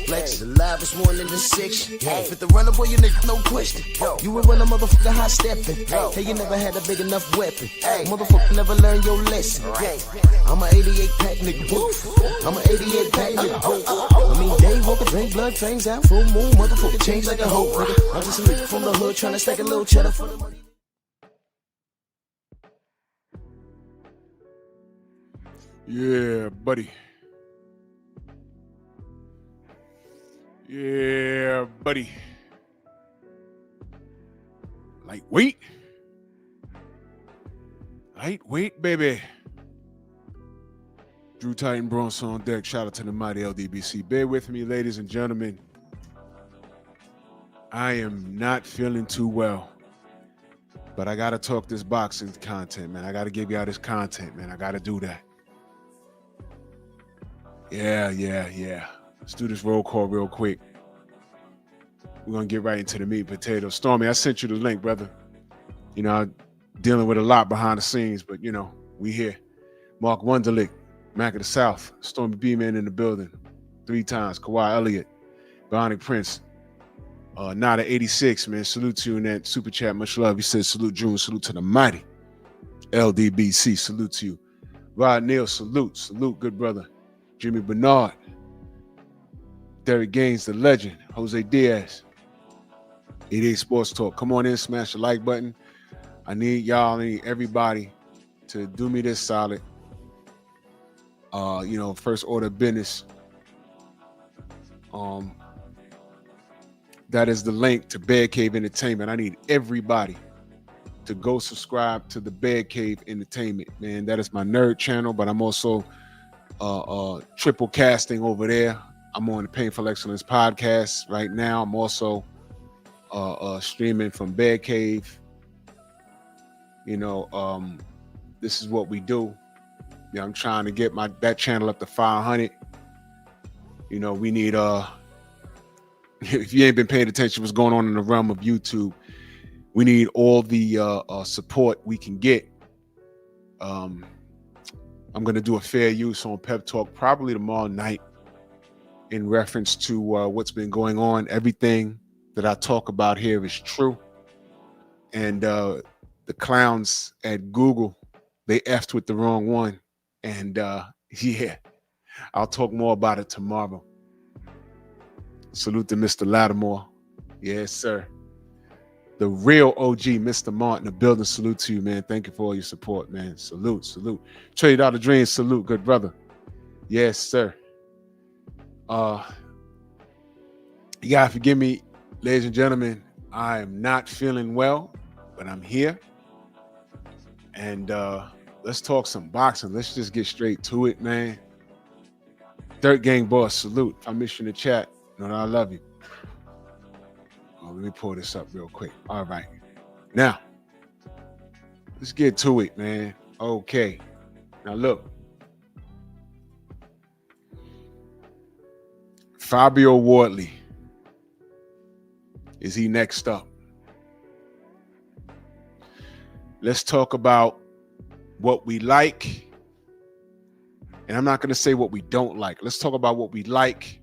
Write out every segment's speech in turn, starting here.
flex. The live is more than the six. Fit the runner, boy, you nigga, no question. You will run a motherfucker high stepping. Hey, you never had a big enough weapon. Motherfucker never learned your lesson. I'm a 88 pack nigga. I'm a 88 pack nigga. I mean, day walker, drink blood, fangs out, full moon, motherfucker change like a hoe, nigga. I'm just a nigga from the hood trying to stack a little cheddar for the money. Yeah, buddy. Yeah, buddy. Lightweight. Lightweight, baby. Drew Titan Bronson on deck. Shout out to the mighty LDBC. Bear with me, ladies and gentlemen. I am not feeling too well. But I got to talk this boxing content, man. I got to give y'all this content, man. I got to do that. Yeah. Let's do this roll call real quick. We're going to get right into the meat and potatoes. Stormy, I sent you the link, brother. You know, I'm dealing with a lot behind the scenes, but, you know, we here. Mark Wunderlich, Mac of the South, Stormy B-Man in the building 3 times, Kawhi Elliott, Bionic Prince, Nada 86, man. Salute to you in that super chat. Much love. He said, salute June, salute to the mighty LDBC, salute to you. Rod Neal, salute, good brother. Jimmy Bernard, Derek Gaines, the legend, Jose Diaz, 88 Sports Talk. Come on in, smash the like button. I need everybody to do me this solid. You know, first order of business. That is the link to Bear Cave Entertainment. I need everybody to go subscribe to the Bear Cave Entertainment, man. That is my nerd channel, but I'm also triple casting over there. I'm on the Painful Excellence podcast right now. I'm also streaming from Bear Cave. You know, this is what we do. Yeah, I'm trying to get that channel up to 500. You know, we need if you ain't been paying attention to what's going on in the realm of YouTube, we need all the support we can get. I'm going to do a fair use on Pep Talk probably tomorrow night in reference to what's been going on. Everything that I talk about here is true. And the clowns at Google, they effed with the wrong one. And yeah, I'll talk more about it tomorrow. Salute to Mr. Lattimore. Yes, sir. The real OG, Mr. Martin, the building. Salute to you, man. Thank you for all your support, man. Salute. Trade out of dreams. Salute, good brother. Yes, sir. You gotta forgive me, ladies and gentlemen. I am not feeling well, but I'm here. And let's talk some boxing. Let's just get straight to it, man. Dirt Gang Boss, salute. If I miss you in the chat, know that I love you. Let me pull this up real quick. All right. Now, let's get to it, man. Okay. Now, look. Fabio Wardley. Is he next up? Let's talk about what we like. And I'm not going to say what we don't like. Let's talk about what we like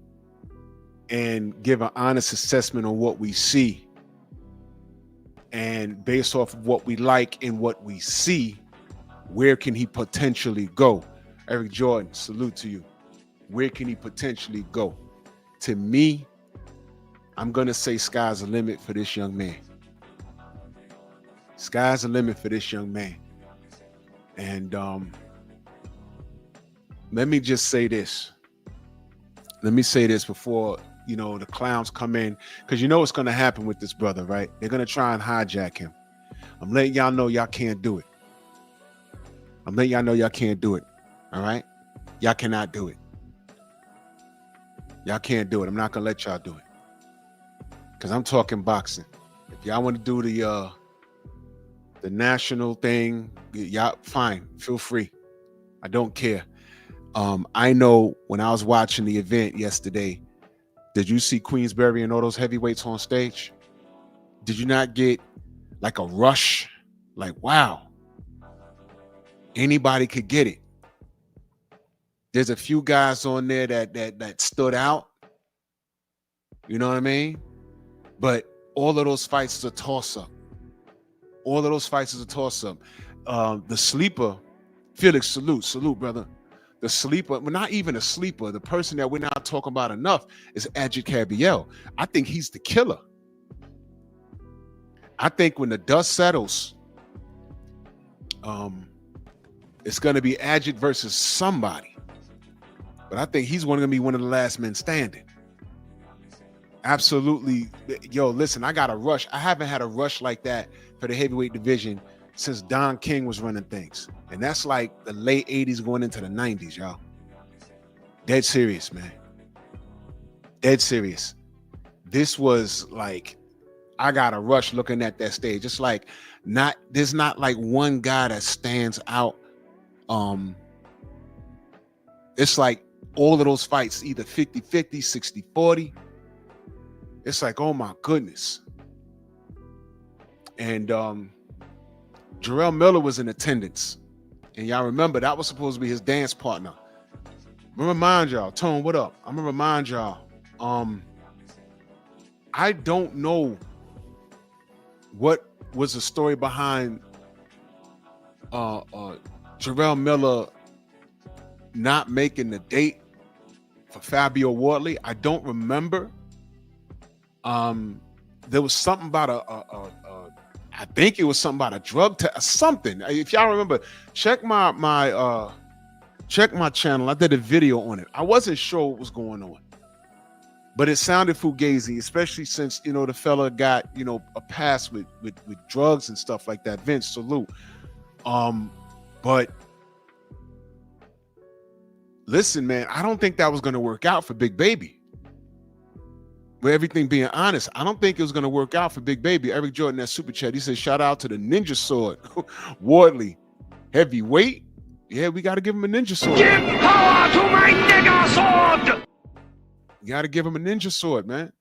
and give an honest assessment on what we see. And based off of what we like and what we see, where can he potentially go? Eric Jordan, salute to you. Where can he potentially go? To me, I'm going to say sky's the limit for this young man. Sky's the limit for this young man. And let me just say this. Let me say this before, you know, the clowns come in, because you know what's going to happen with this brother, right? They're going to try and hijack him. I'm letting y'all know y'all can't do it. I'm letting y'all know y'all can't do it. All right? Y'all cannot do it. Y'all can't do it. I'm not going to let y'all do it. Because I'm talking boxing. If y'all want to do the national thing, y'all fine. Feel free. I don't care. I know when I was watching the event yesterday, did you see Queensberry and all those heavyweights on stage? Did you not get like a rush? Like, wow, anybody could get it. There's a few guys on there that stood out, You know what I mean? But all of those fights is a toss-up. All of those fights is a toss-up. The sleeper, Felix, salute, brother. The sleeper, well, not even a sleeper. The person that we're not talking about enough is Adjit Cabiel. I think he's the killer. I think when the dust settles, it's going to be Adjit versus somebody. But I think he's going to be one of the last men standing. Absolutely. Yo, listen, I got a rush. I haven't had a rush like that for the heavyweight division since Don King was running things. And that's like the late 80s going into the 90s, y'all. Dead serious, man. Dead serious. This was like, I got a rush looking at that stage. It's like there's not like one guy that stands out. It's like all of those fights, either 50-50, 60-40. It's like, oh my goodness. And Jarrell Miller was in attendance. And y'all remember that was supposed to be his dance partner. I'm gonna remind y'all, Tone, what up? I'm gonna remind y'all. I don't know what was the story behind Jarrell Miller not making the date for Fabio Wardley. I don't remember. There was something about I think it was something about a drug test, something. If y'all remember, check my channel. I did a video on it. I wasn't sure what was going on, but it sounded fugazi, especially since, you know, the fella got, you know, a pass with drugs and stuff like that. Vince, salute. But listen, man, I don't think that was going to work out for Big Baby. With everything being honest, I don't think it was going to work out for Big Baby. Eric Jordan, that super chat, he said, shout out to the Ninja Sword. Wardley, heavyweight. Yeah, we got to give him a Ninja Sword. Give power to my nigga sword! You got to give him a Ninja Sword, man.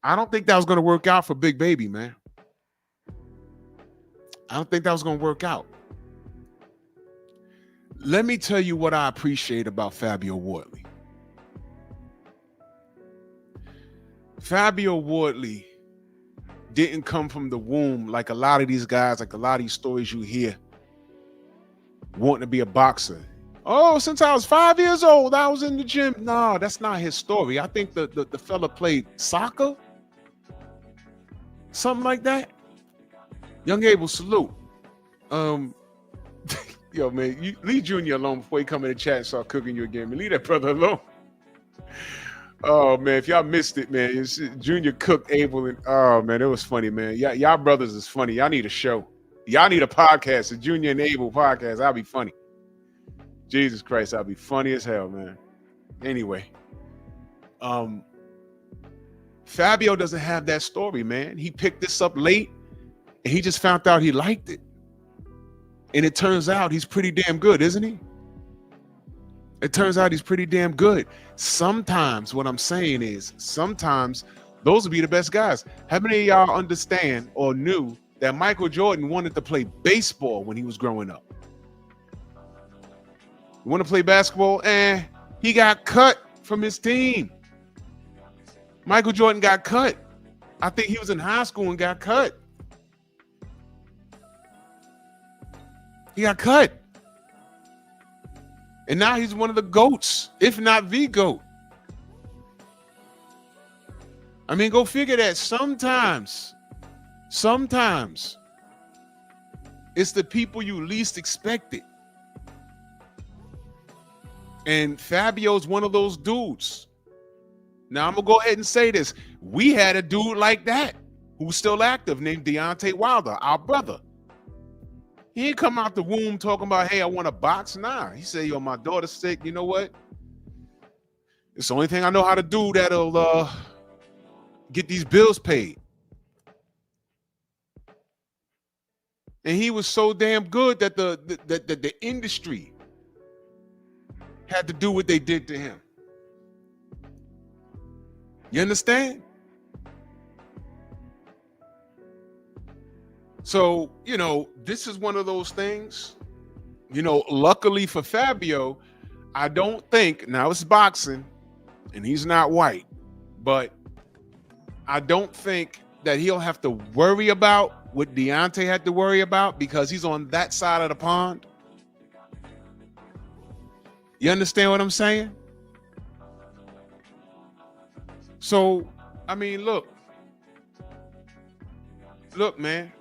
I don't think that was going to work out for Big Baby, man. I don't think that was going to work out. Let me tell you what I appreciate about Fabio Wardley. Fabio Wardley didn't come from the womb like a lot of these guys, like a lot of these stories you hear, wanting to be a boxer. Oh, since I was 5 years old, I was in the gym. No, that's not his story. I think the fella played soccer, something like that. Young Abel, salute. Yo, man, you leave Junior alone before he come in the chat and start cooking you again. Man, leave that brother alone. Oh man, if y'all missed it, man, Junior cooked Abel, and oh man, it was funny, man. Y'all brothers is funny. Y'all need a show. Y'all need a podcast, a Junior and Abel podcast. I'll be funny. Jesus Christ, I'll be funny as hell, man. Anyway, Fabio doesn't have that story, man. He picked this up late, and he just found out he liked it, and it turns out he's pretty damn good, isn't he? It turns out he's pretty damn good. Sometimes what I'm saying is, sometimes those will be the best guys. How many of y'all understand or knew that Michael Jordan wanted to play baseball when he was growing up? You want to play basketball? He got cut from his team. Michael Jordan got cut. I think he was in high school and got cut. He got cut. And now he's one of the GOATs, if not the GOAT. I mean, go figure that. Sometimes it's the people you least expect it. And Fabio's one of those dudes. Now, I'm going to go ahead and say this. We had a dude like that who's still active named Deontay Wilder, our brother. He ain't come out the womb talking about, hey, I want to box. Nah, he said, yo, my daughter's sick. You know what? It's the only thing I know how to do that'll get these bills paid. And he was so damn good that the industry had to do what they did to him. You understand? So, you know, this is one of those things, you know, luckily for Fabio, I don't think, now it's boxing and he's not white. But I don't think that he'll have to worry about what Deontay had to worry about because he's on that side of the pond. You understand what I'm saying? So, I mean, look, man,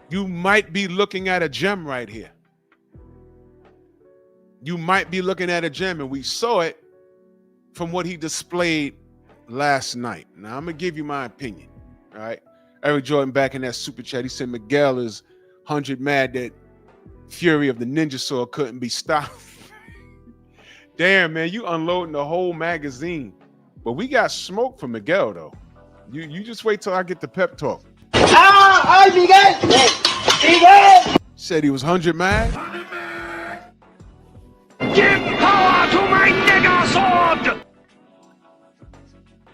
you might be looking at a gem right here. You might be looking at a gem, and we saw it from what he displayed last night. Now, I'm going to give you my opinion, all right? Eric Jordan back in that super chat, he said Miguel is 100 mad that Fury of the Ninja Sword couldn't be stopped. Damn, man, you unloading the whole magazine. But we got smoke from Miguel, though. You just wait till I get the pep talk. Miguel! Said he was 100 mad. Give power to my nigga sword!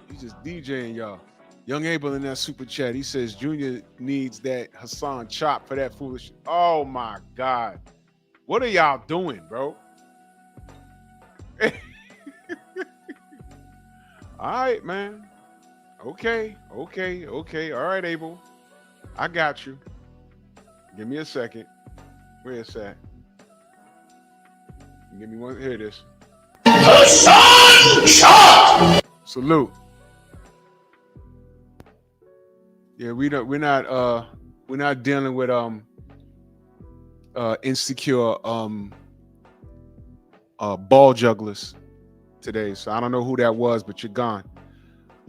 He's just DJing y'all. Young Abel in that super chat, he says Junior needs that Hassan chop for that foolish. Oh my God. What are y'all doing, bro? All right, man. Okay. All right, Abel. I got you. Give me a second. Where's that? Give me one. Here it is. Salute. Yeah, we're not dealing with insecure ball jugglers today. So I don't know who that was, but you're gone.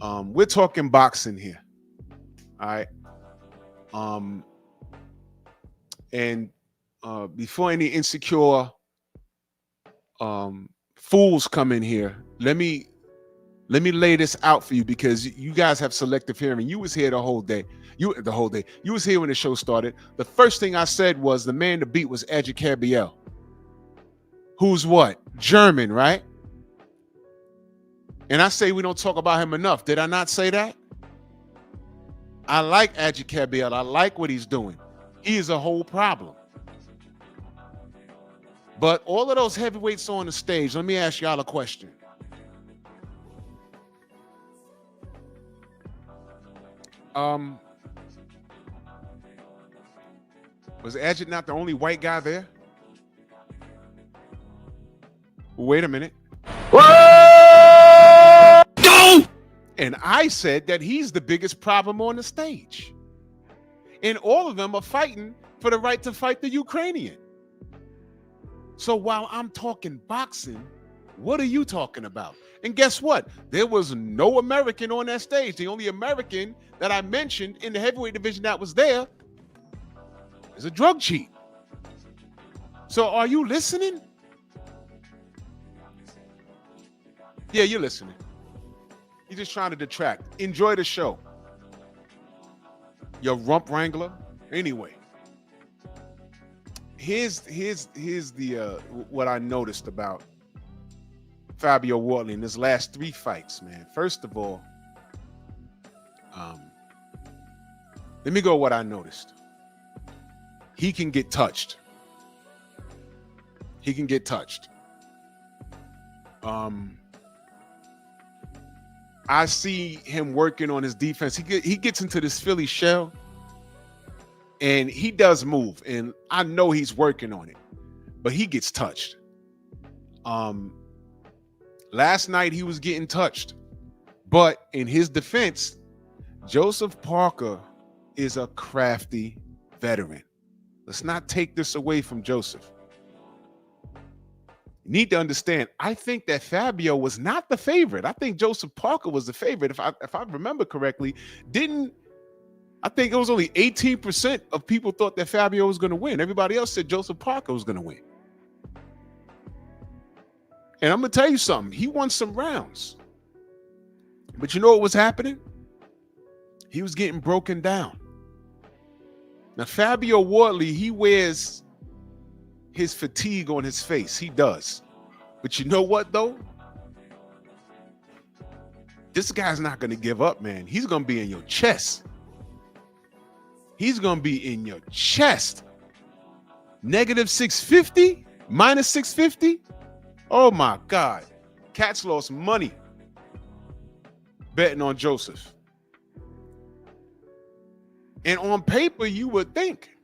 We're talking boxing here. All right. And before any insecure fools come in here, let me lay this out for you because you guys have selective hearing. You was here the whole day. You was here when the show started. The first thing I said was the man to beat was Edgy Cabiel. Who's what? German, right? And I say we don't talk about him enough. Did I not say that? I like Edgy Cabiel. I like what he's doing. He is a whole problem. But all of those heavyweights on the stage, let me ask y'all a question. Was Edgy not the only white guy there? Wait a minute. And I said that he's the biggest problem on the stage. And all of them are fighting for the right to fight the Ukrainian. So while I'm talking boxing, what are you talking about? And guess what? There was no American on that stage. The only American that I mentioned in the heavyweight division that was there is a drug cheat. So are you listening? Yeah, you're listening. You're just trying to detract. Enjoy the show. Your rump wrangler. Anyway, here's the what I noticed about Fabio Wardley in his last 3 fights, man. First of all, let me go what I noticed. He can get touched. He can get touched. I see him working on his defense. He gets into this Philly shell, and he does move, and I know he's working on it, but he gets touched. Last night he was getting touched, but in his defense, Joseph Parker is a crafty veteran. Let's not take this away from Joseph. You need to understand, I think that Fabio was not the favorite. I think Joseph Parker was the favorite. If I remember correctly, I think it was only 18% of people thought that Fabio was going to win. Everybody else said Joseph Parker was going to win. And I'm going to tell you something. He won some rounds. But you know what was happening? He was getting broken down. Now, Fabio Wardley, he wears his fatigue on his face. He does. But you know what, though? This guy's not going to give up, man. He's going to be in your chest. He's going to be in your chest. Negative 650? Minus 650? Oh, my God. Cats lost money. betting on Joseph. And on paper, you would think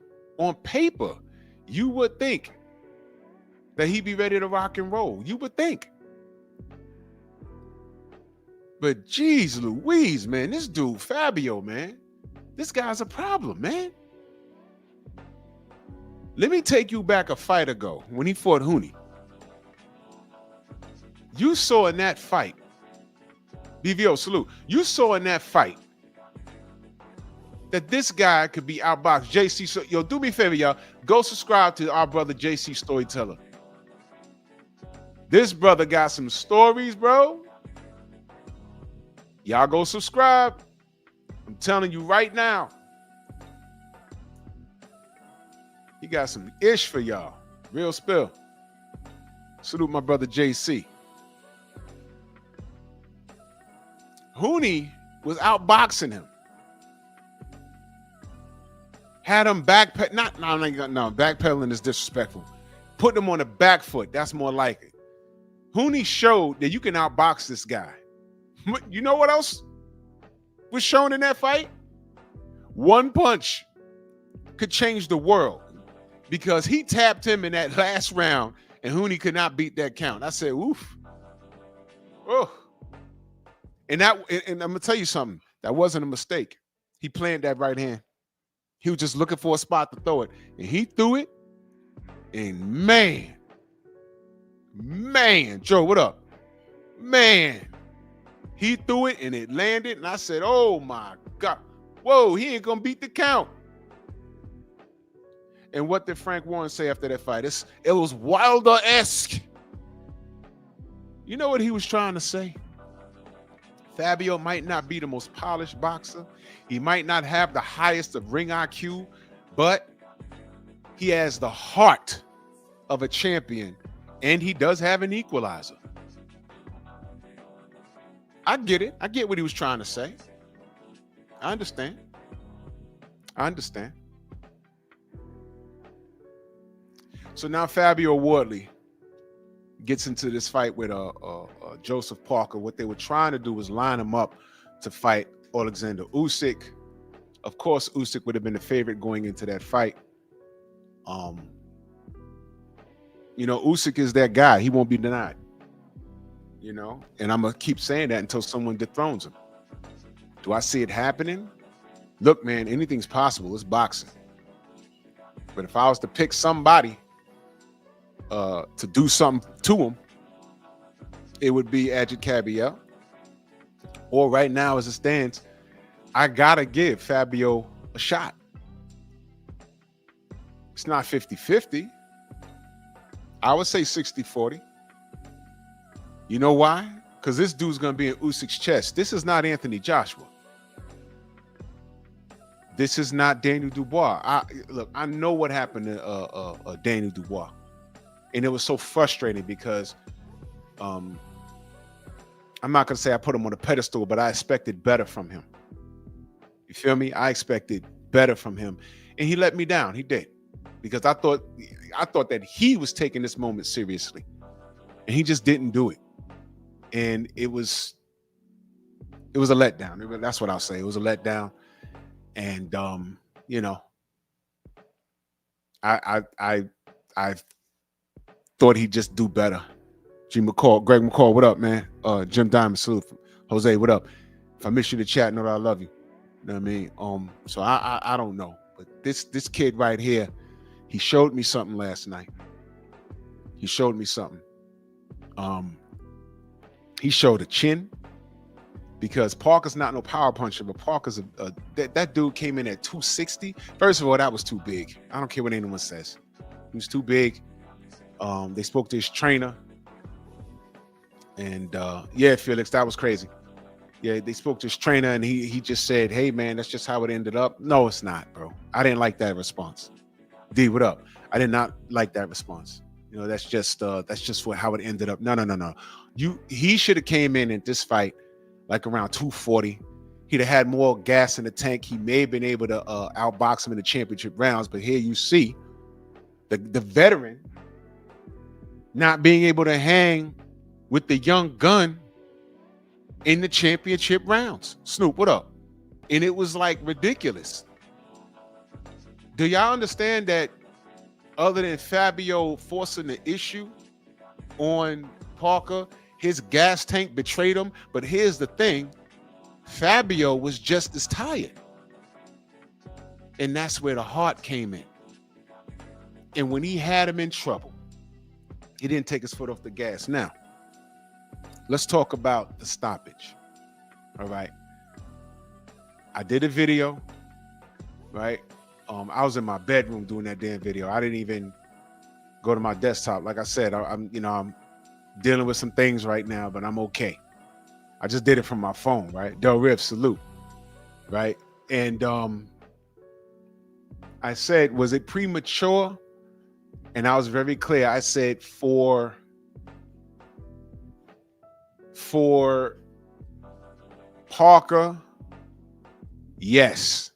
that he'd be ready to rock and roll. You would think. But geez Louise, man, this dude, Fabio, man, this guy's a problem, man. Let me take you back a fight ago when he fought Huni. You saw in that fight, BVO, salute. You saw in that fight that this guy could be outboxed. JC, so yo, do me a favor, y'all. Go subscribe to our brother JC Storyteller. This brother got some stories, bro. Y'all go subscribe. I'm telling you right now. He got some ish for y'all. Real spill. Salute my brother JC. Huni was outboxing him. Had him backpedaling is disrespectful. Put him on the back foot. That's more like it. Huni showed that you can outbox this guy. You know what else was shown in that fight? One punch could change the world because he tapped him in that last round and Huni could not beat that count. I said, oof. Oh. And I'm gonna tell you something. That wasn't a mistake. He planned that right hand. He was just looking for a spot to throw it. And he threw it. And man, Joe, what up? Man, he threw it and it landed. And I said, oh my God. Whoa, he ain't gonna beat the count. And what did Frank Warren say after that fight? It was Wilder-esque. You know what he was trying to say? Fabio might not be the most polished boxer. He might not have the highest of ring IQ, but he has the heart of a champion, and he does have an equalizer. I get it. I get what he was trying to say. I understand. So now Fabio Wardley gets into this fight with Joseph Parker. What they were trying to do was line him up to fight Alexander Usyk. Of course, Usyk would have been the favorite going into that fight. Usyk is that guy. He won't be denied. And I'm going to keep saying that until someone dethrones him. Do I see it happening? Look, man, anything's possible. It's boxing. But if I was to pick somebody to do something to him, it would be Ajit Kabiel. Or right now, as it stands, I got to give Fabio a shot. It's not 50-50. I would say 60-40. You know why? Because this dude's going to be in Usyk's chest. This is not Anthony Joshua. This is not Daniel Dubois. I know what happened to Daniel Dubois. And it was so frustrating because I'm not going to say I put him on a pedestal, but I expected better from him. You feel me? I expected better from him. And he let me down. He did. Because I thought that he was taking this moment seriously. And he just didn't do it. And it was a letdown. That's what I'll say. It was a letdown. And I thought he'd just do better. Greg McCall, what up, man? Jim Diamond, salute. Jose, what up? If I miss you in the chat, know that I love you. You know what I mean? So I don't know. But this kid right here, he showed me something last night. He showed me something. He showed a chin. Because Parker's not no power puncher, but Parker's that dude came in at 260. First of all, that was too big. I don't care what anyone says. He was too big. They spoke to his trainer. And yeah, Felix, that was crazy. Yeah, they spoke to his trainer and he just said, hey man, that's just how it ended up. No, it's not, bro. I didn't like that response. D, what up? I did not like that response. That's just for how it ended up. No. He should have came in this fight like around 240. He'd have had more gas in the tank. He may have been able to outbox him in the championship rounds. But here you see the veteran not being able to hang with the young gun in the championship rounds. Snoop, what up? And it was like ridiculous. Do y'all understand that other than Fabio forcing the issue on Parker, his gas tank betrayed him? But here's the thing, Fabio was just as tired. And that's where the heart came in. And when he had him in trouble, he didn't take his foot off the gas. Now, let's talk about the stoppage. All right. I did a video, right? I was in my bedroom doing that damn video. I didn't even go to my desktop. Like I said, I'm dealing with some things right now, but I'm okay. I just did it from my phone, right? Del Riv, salute, right? And I said, was it premature? And I was very clear. I said for Parker, yes.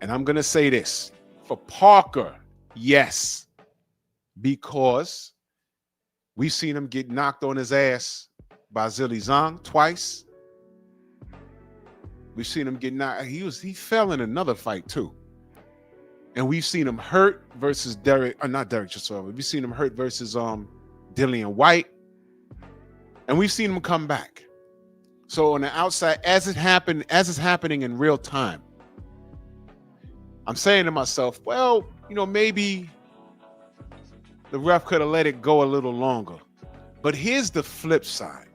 And I'm going to say this. For Parker, yes. Because we've seen him get knocked on his ass by Zilly Zhang twice. We've seen him get knocked. He fell in another fight too. And we've seen him hurt versus not Derek Chisora. We've seen him hurt versus Dillian White. And we've seen him come back. So on the outside, as it's happening in real time, I'm saying to myself, well, maybe the ref could have let it go a little longer. But here's the flip side.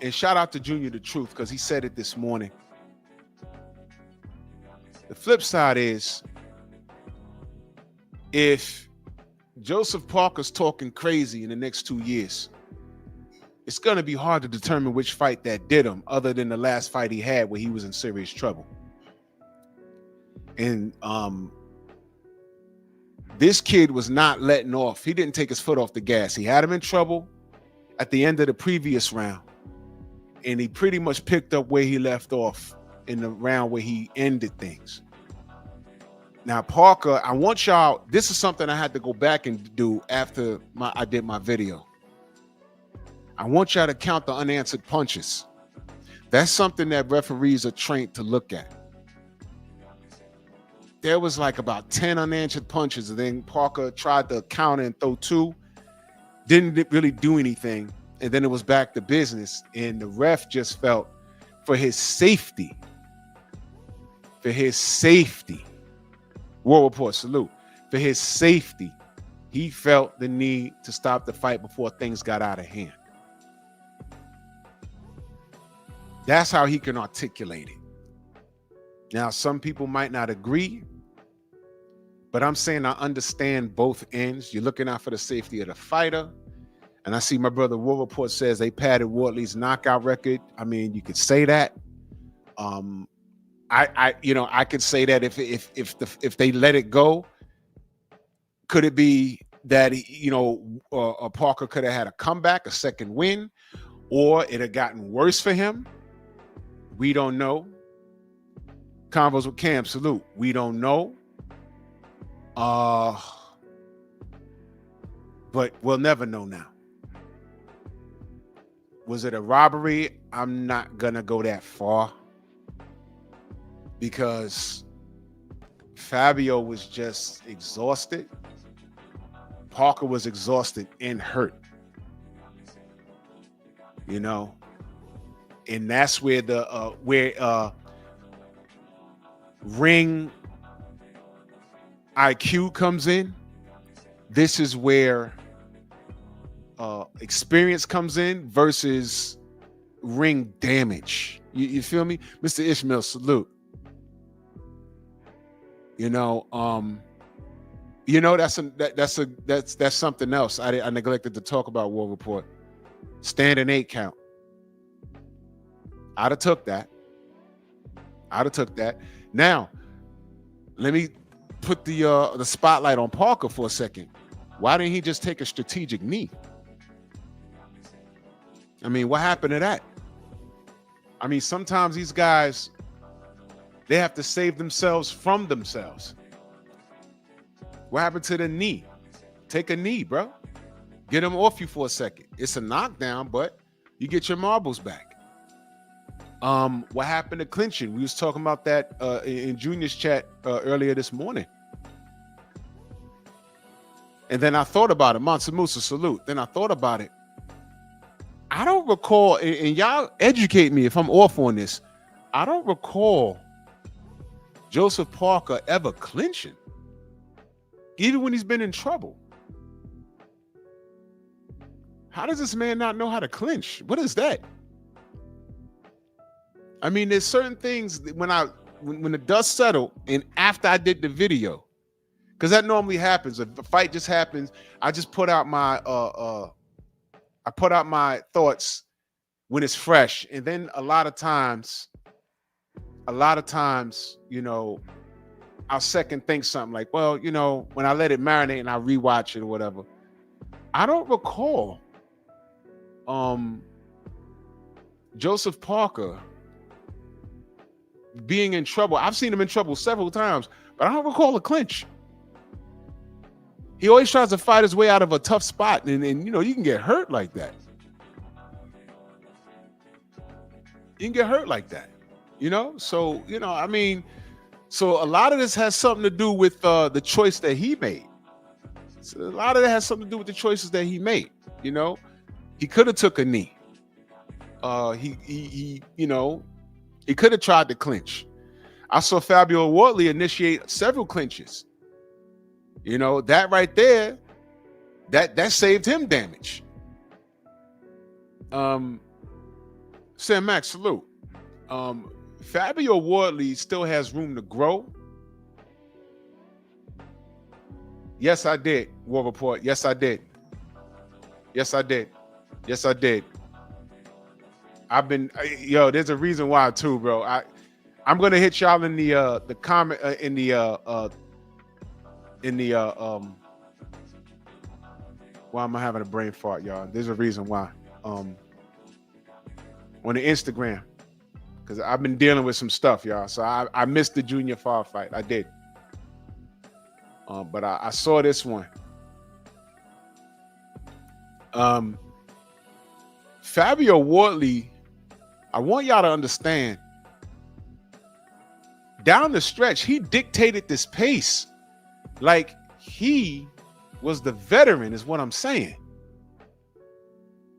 And shout out to Junior the Truth, because he said it this morning. The flip side is, if Joseph Parker's talking crazy in the next 2 years, it's going to be hard to determine which fight that did him, other than the last fight he had where he was in serious trouble. And this kid was not letting off. He didn't take his foot off the gas. He had him in trouble at the end of the previous round, and he pretty much picked up where he left off in the round where he ended things. Now, Parker, I want y'all, this is something I had to go back and do after I did my video. I want y'all to count the unanswered punches. That's something that referees are trained to look at. There was like about 10 unanswered punches, and then Parker tried to counter and throw 2. Didn't really do anything, and then it was back to business, and the ref just felt for his safety, War Report, salute, for his safety, he felt the need to stop the fight before things got out of hand. That's how he can articulate it. Now, some people might not agree, but I'm saying I understand both ends. You're looking out for the safety of the fighter. And I see my brother War Report says they padded Wardley's knockout record. I mean, you could say that. I could say that if they let it go, could it be that Parker could have had a comeback, a second win, or it had gotten worse for him? We don't know. Convos with Cam, salute. We don't know. But we'll never know now. Was it a robbery? I'm not gonna go that far, because Fabio was just exhausted. Parker was exhausted and hurt. And that's where the ring IQ comes in. This is where experience comes in versus ring damage. You feel me? Mr. Ishmael, salute. That's something else. I neglected to talk about. War Report. Standing 8 count. I'd have took that. Now, let me put the spotlight on Parker for a second. Why didn't he just take a strategic knee? I mean, what happened to that? I mean, sometimes these guys, they have to save themselves from themselves. What happened to the knee? Take a knee, bro. Get him off you for a second. It's a knockdown, but you get your marbles back. What happened to clinching? We was talking about that in Junior's chat earlier this morning. And then I thought about it. Mansa Musa, salute. Then I thought about it. I don't recall, and y'all educate me if I'm off on this. I don't recall Joseph Parker ever clinching, even when he's been in trouble. How does this man not know how to clinch? What is that? I mean, there's certain things that when the dust settled and after I did the video, because that normally happens. If a fight just happens, I just put out my thoughts when it's fresh, and then a lot of times, you know, I'll second think something like, well, you know, when I let it marinate and I rewatch it or whatever. I don't recall Joseph Parker being in trouble. I've seen him in trouble several times, but I don't recall a clinch. He always tries to fight his way out of a tough spot, and you know, you can get hurt like that. You can get hurt like that, you know? So, you know, I mean, so a lot of this has something to do with the choice that he made. So a lot of it has something to do with the choices that he made, you know? He could have took a knee. He you know, he could have tried to clinch. I saw Fabio Wardley initiate several clinches. You know, that right there, that saved him damage. Sam Max, salute. Fabio Wardley still has room to grow. Yes, I did. War Report. Yes, I did. Yes, I did. Yes, I did. There's a reason why too, bro. I'm gonna hit y'all in the comment why am I having a brain fart, y'all? There's a reason why. On the Instagram, because I've been dealing with some stuff, y'all. So I missed the Junior Fall fight. I did. But I saw this one. Fabio Wardley, I want y'all to understand, down the stretch, he dictated this pace. Like he was the veteran, is what I'm saying.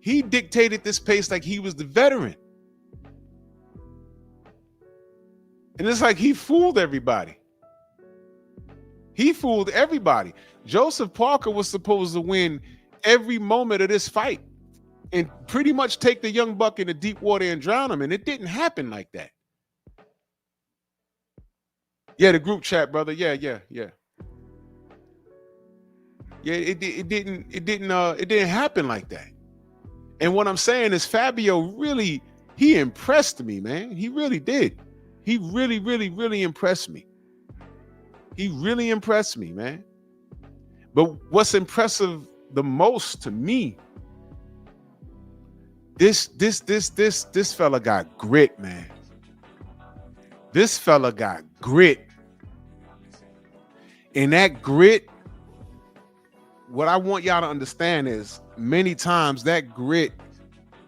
He dictated this pace like he was the veteran. And it's like he fooled everybody. He fooled everybody. Joseph Parker was supposed to win every moment of this fight and pretty much take the young buck in the deep water and drown him. And it didn't happen like that. Yeah, the group chat, brother. Yeah. Yeah, it didn't happen like that. And what I'm saying is Fabio really, he impressed me, man. He really did. He really, really, really impressed me. He really impressed me, man. But what's impressive the most to me, this fella got grit, man. This fella got grit. And that grit, what I want y'all to understand is many times that grit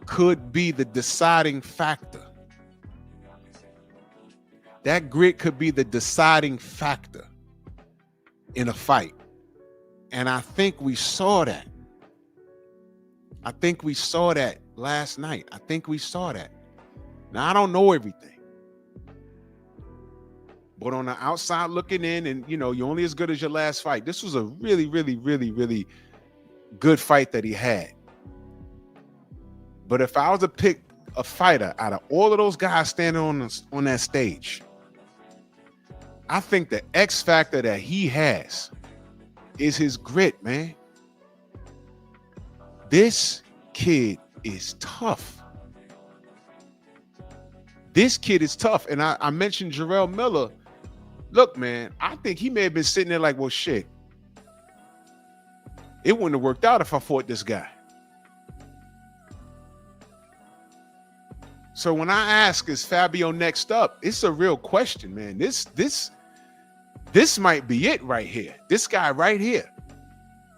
could be the deciding factor. That grit could be the deciding factor in a fight. And I think we saw that. I think we saw that last night. I think we saw that. Now, I don't know everything. But on the outside looking in, and you know, you're only as good as your last fight. This was a really, really, really, really good fight that he had. But if I was to pick a fighter out of all of those guys standing on that stage, I think the X factor that he has is his grit, man. This kid is tough. This kid is tough. And I mentioned Jarrell Miller. Look, man, I think he may have been sitting there like, well, shit, it wouldn't have worked out if I fought this guy. So when I ask, is Fabio next up? It's a real question, man. This might be it right here. This guy right here.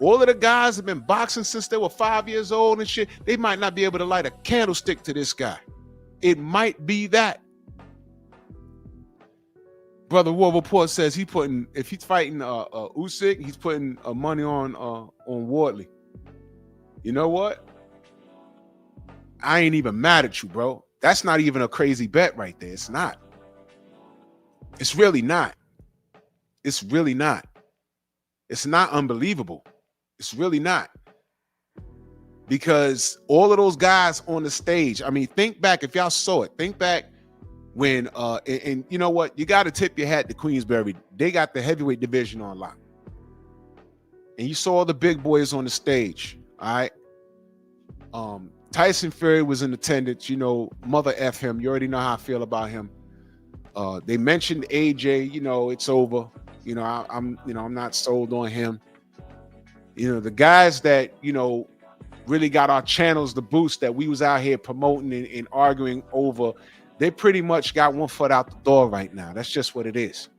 All of the guys have been boxing since they were 5 years old and shit. They might not be able to light a candlestick to this guy. It might be that. Brother War Report says if he's fighting Usyk, he's putting money on Wardley. You know what? I ain't even mad at you, bro. That's not even a crazy bet right there. It's not. It's really not. It's really not. It's not unbelievable. It's really not. Because all of those guys on the stage, I mean, think back, if y'all saw it, think back when, and you know what? You got to tip your hat to Queensberry. They got the heavyweight division on lock. And you saw the big boys on the stage, all right? Tyson Fury was in attendance, you know, mother F him. You already know how I feel about him. They mentioned AJ, you know, it's over. You know, I'm not sold on him. You know, the guys that, you know, really got our channels the boost that we was out here promoting and arguing over, they pretty much got one foot out the door right now. That's just what it is.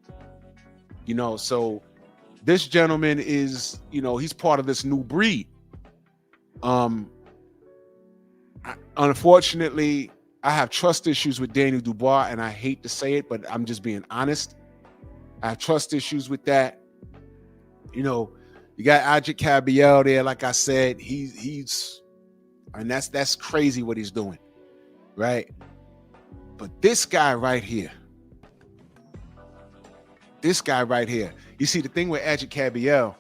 You know, so this gentleman is, you know, he's part of this new breed. Unfortunately, I have trust issues with Daniel Dubois, and I hate to say it, but I'm just being honest. I have trust issues with that. You know, you got Ajit Cabiel there, like I said, he's and that's crazy what he's doing, right? But this guy right here, you see, the thing with Ajit Cabiel,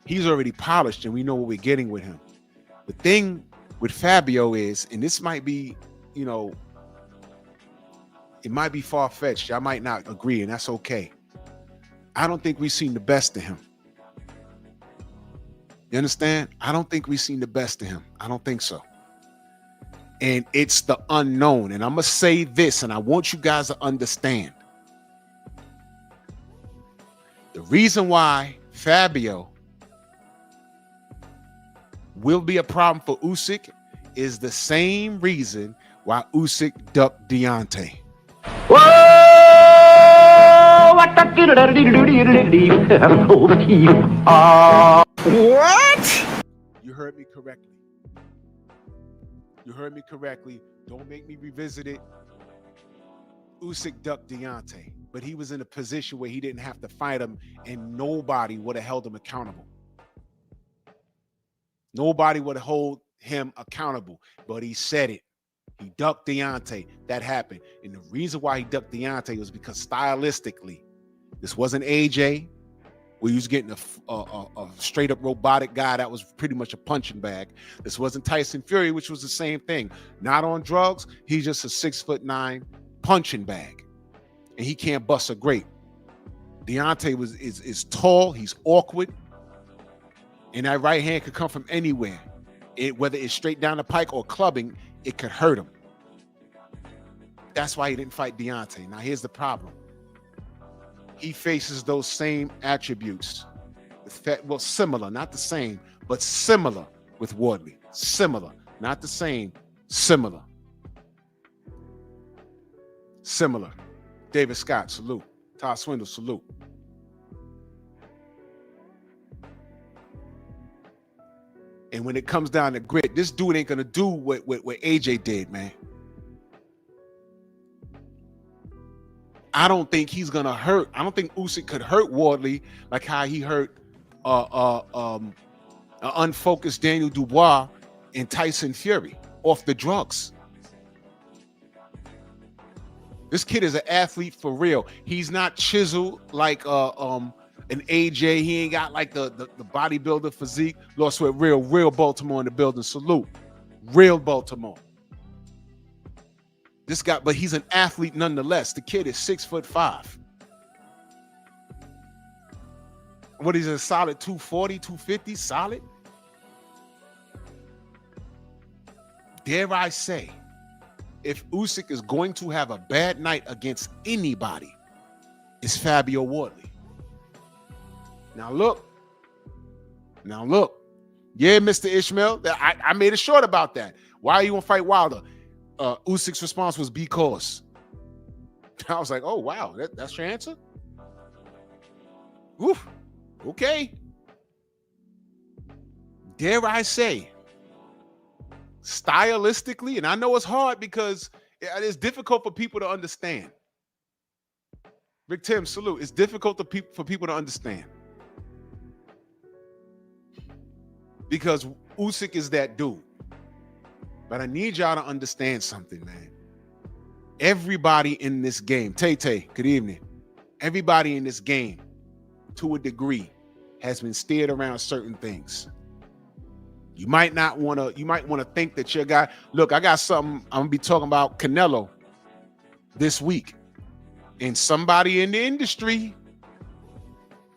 he's already polished, and we know what we're getting with him. The thing with Fabio is, and this might be, you know, it might be far-fetched. I might not agree, and that's okay. I don't think we've seen the best of him. You understand? I don't think we've seen the best of him. I don't think so. And it's the unknown. And I'm going to say this, and I want you guys to understand. The reason why Fabio will be a problem for Usyk is the same reason why Usyk ducked Deontay. What? You heard me correctly. You heard me correctly. Don't make me revisit it. Usyk ducked Deontay, but he was in a position where he didn't have to fight him, and nobody would have held him accountable. Nobody would hold him accountable, but he said it. He ducked Deontay. That happened. And the reason why he ducked Deontay was because stylistically, this wasn't AJ, where he was getting a straight up robotic guy that was pretty much a punching bag. This wasn't Tyson Fury, which was the same thing. Not on drugs. He's just a 6'9" punching bag, and he can't bust a grape. Deontay is tall. He's awkward, and that right hand could come from anywhere. Whether it's straight down the pike or clubbing, it could hurt him. That's why he didn't fight Deontay. Now here's the problem. He faces those same attributes. Well, similar, not the same, but similar with Wardley. Similar, not the same, similar. Similar. David Scott, salute. Todd Swindle, salute. And when it comes down to grit, this dude ain't gonna do what AJ did, man. I don't think he's gonna hurt. I don't think Usyk could hurt Wardley like how he hurt an unfocused Daniel Dubois and Tyson Fury off the drugs. This kid is an athlete for real. He's not chiseled like an AJ. He ain't got like the bodybuilder physique. Lost with real Baltimore in the building. Salute. Real Baltimore. This guy, but he's an athlete nonetheless. The kid is 6'5". What is a solid 240, 250? Solid? Dare I say, if Usyk is going to have a bad night against anybody, it's Fabio Wardley. Now look. Yeah, Mr. Ishmael, I made a short about that. Why are you gonna fight Wilder? Usyk's response was because. I was like, oh wow, that's your answer? Oof. Okay. dare I say, stylistically, and I know it's hard because it's difficult for people to understand. Big Tim, salute. It's difficult for people to understand. Because Usyk is that dude. But I need y'all to understand something, man. Everybody in this game, Tay, good evening. Everybody in this game, to a degree, has been steered around certain things. You might want to think that your guy, look, I got something, I'm gonna be talking about Canelo this week. And somebody in the industry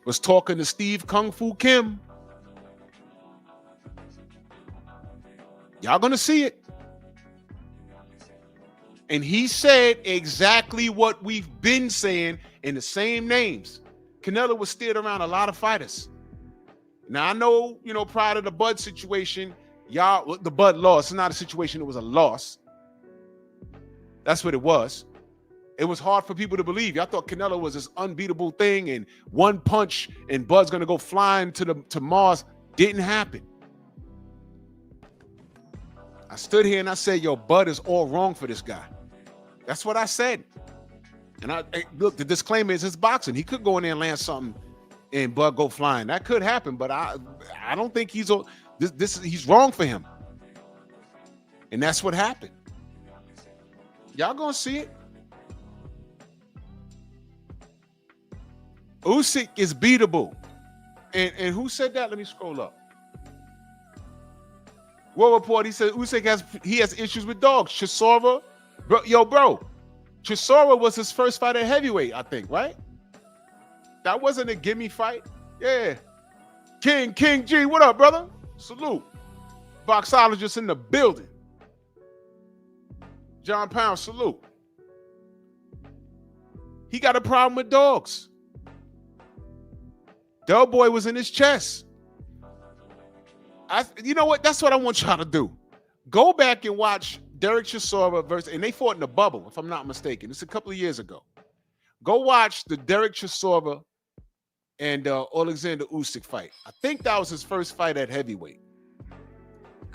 was talking to Steve Kung Fu Kim. Y'all gonna see it. And he said exactly what we've been saying in the same names. Canelo was steered around a lot of fighters. Now, I know, prior to the Bud situation, the Bud loss. It's not a situation, it was a loss. That's what it was. It was hard for people to believe. Y'all thought Canelo was this unbeatable thing and one punch and Bud's going to go flying to Mars. Didn't happen. I stood here and I said, yo, Bud is all wrong for this guy. That's what I said. And look, the disclaimer is it's boxing. He could go in there and land something and Bud go flying. That could happen, but I don't think he's wrong for him. And that's what happened. Y'all gonna see it. Usyk is beatable. And who said that? Let me scroll up. World Report, he said Usyk has issues with dogs. Chisora, bro. Chisora was his first fight at heavyweight, I think, right? That wasn't a gimme fight. Yeah. King G, what up, brother? Salute. Boxologist in the building. John Pound, salute. He got a problem with dogs. Del Boy was in his chest. You know what? That's what I want y'all to do. Go back and watch Derek Chisora versus, and they fought in the bubble, if I'm not mistaken. It's a couple of years ago. Go watch the Derek Chisora and Alexander Usyk fight. I think that was his first fight at heavyweight.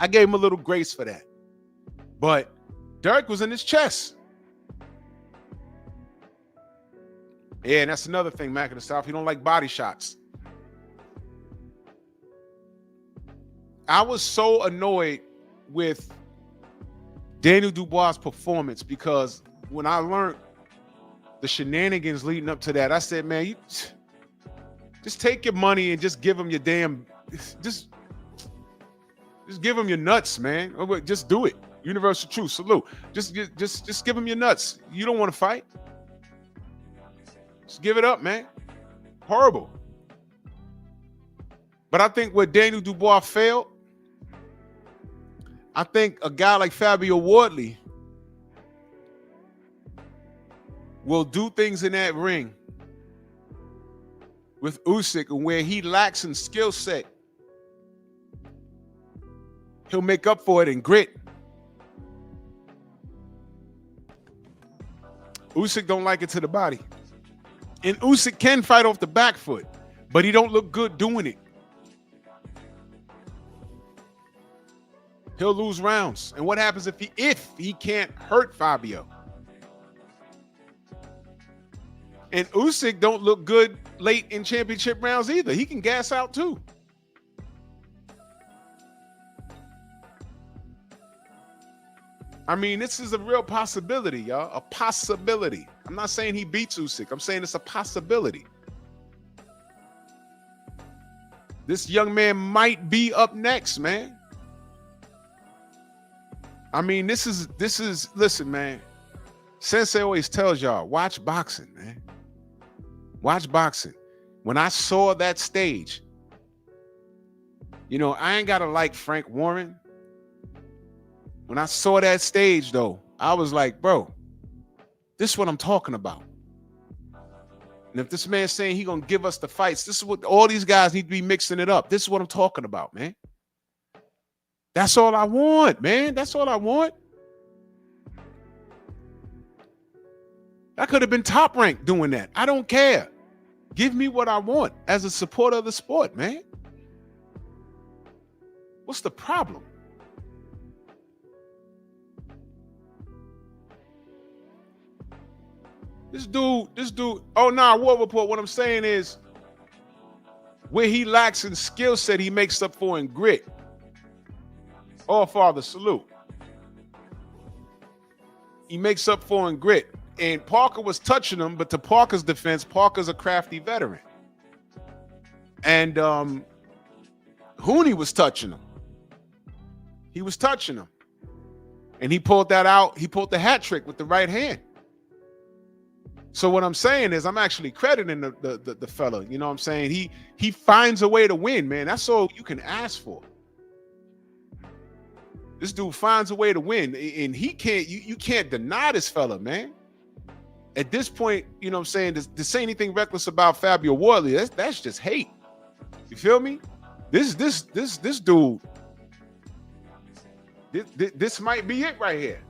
I gave him a little grace for that. But Derek was in his chest. Yeah, and that's another thing, Mac in the South. He don't like body shots. I was so annoyed with Daniel Dubois' performance because when I learned the shenanigans leading up to that, I said, man, you just take your money and just give him your damn, just give him your nuts, man. Just do it. Universal truth, salute. Just give him your nuts. You don't want to fight. Just give it up, man. Horrible. But I think where Daniel Dubois failed, I think a guy like Fabio Wardley will do things in that ring with Usyk, and where he lacks in skill set, he'll make up for it in grit. Usyk don't like it to the body. And Usyk can fight off the back foot, but he don't look good doing it. He'll lose rounds. And what happens if he can't hurt Fabio? And Usyk don't look good late in championship rounds either. He can gas out too. I mean, this is a real possibility, y'all. A possibility. I'm not saying he beats Usyk. I'm saying it's a possibility. This young man might be up next, man. I mean, this is listen, man. Sensei always tells y'all, watch boxing, man. Watch boxing. When I saw that stage, I ain't gotta like Frank Warren. When I saw that stage, though, I was like, bro, this is what I'm talking about. And if this man's saying he gonna give us the fights, this is what all these guys need to be mixing it up. This is what I'm talking about, man. That's all I want, man. That's all I want. I could have been top ranked doing that. I don't care. Give me what I want as a supporter of the sport, man. What's the problem? This dude, oh nah, War Report. What I'm saying is where he lacks in skill set, he makes up for in grit. All father, salute. He makes up for in grit. And Parker was touching him, but to Parker's defense, Parker's a crafty veteran. And Hooney was touching him. He was touching him. And he pulled that out. He pulled the hat trick with the right hand. So what I'm saying is I'm actually crediting the fella. You know what I'm saying? He finds a way to win, man. That's all you can ask for. This dude finds a way to win. And he can't, you can't deny this fella, man. At this point, you know what I'm saying? To say anything reckless about Fabio Wardley, that's just hate. You feel me? This dude, this might be it right here.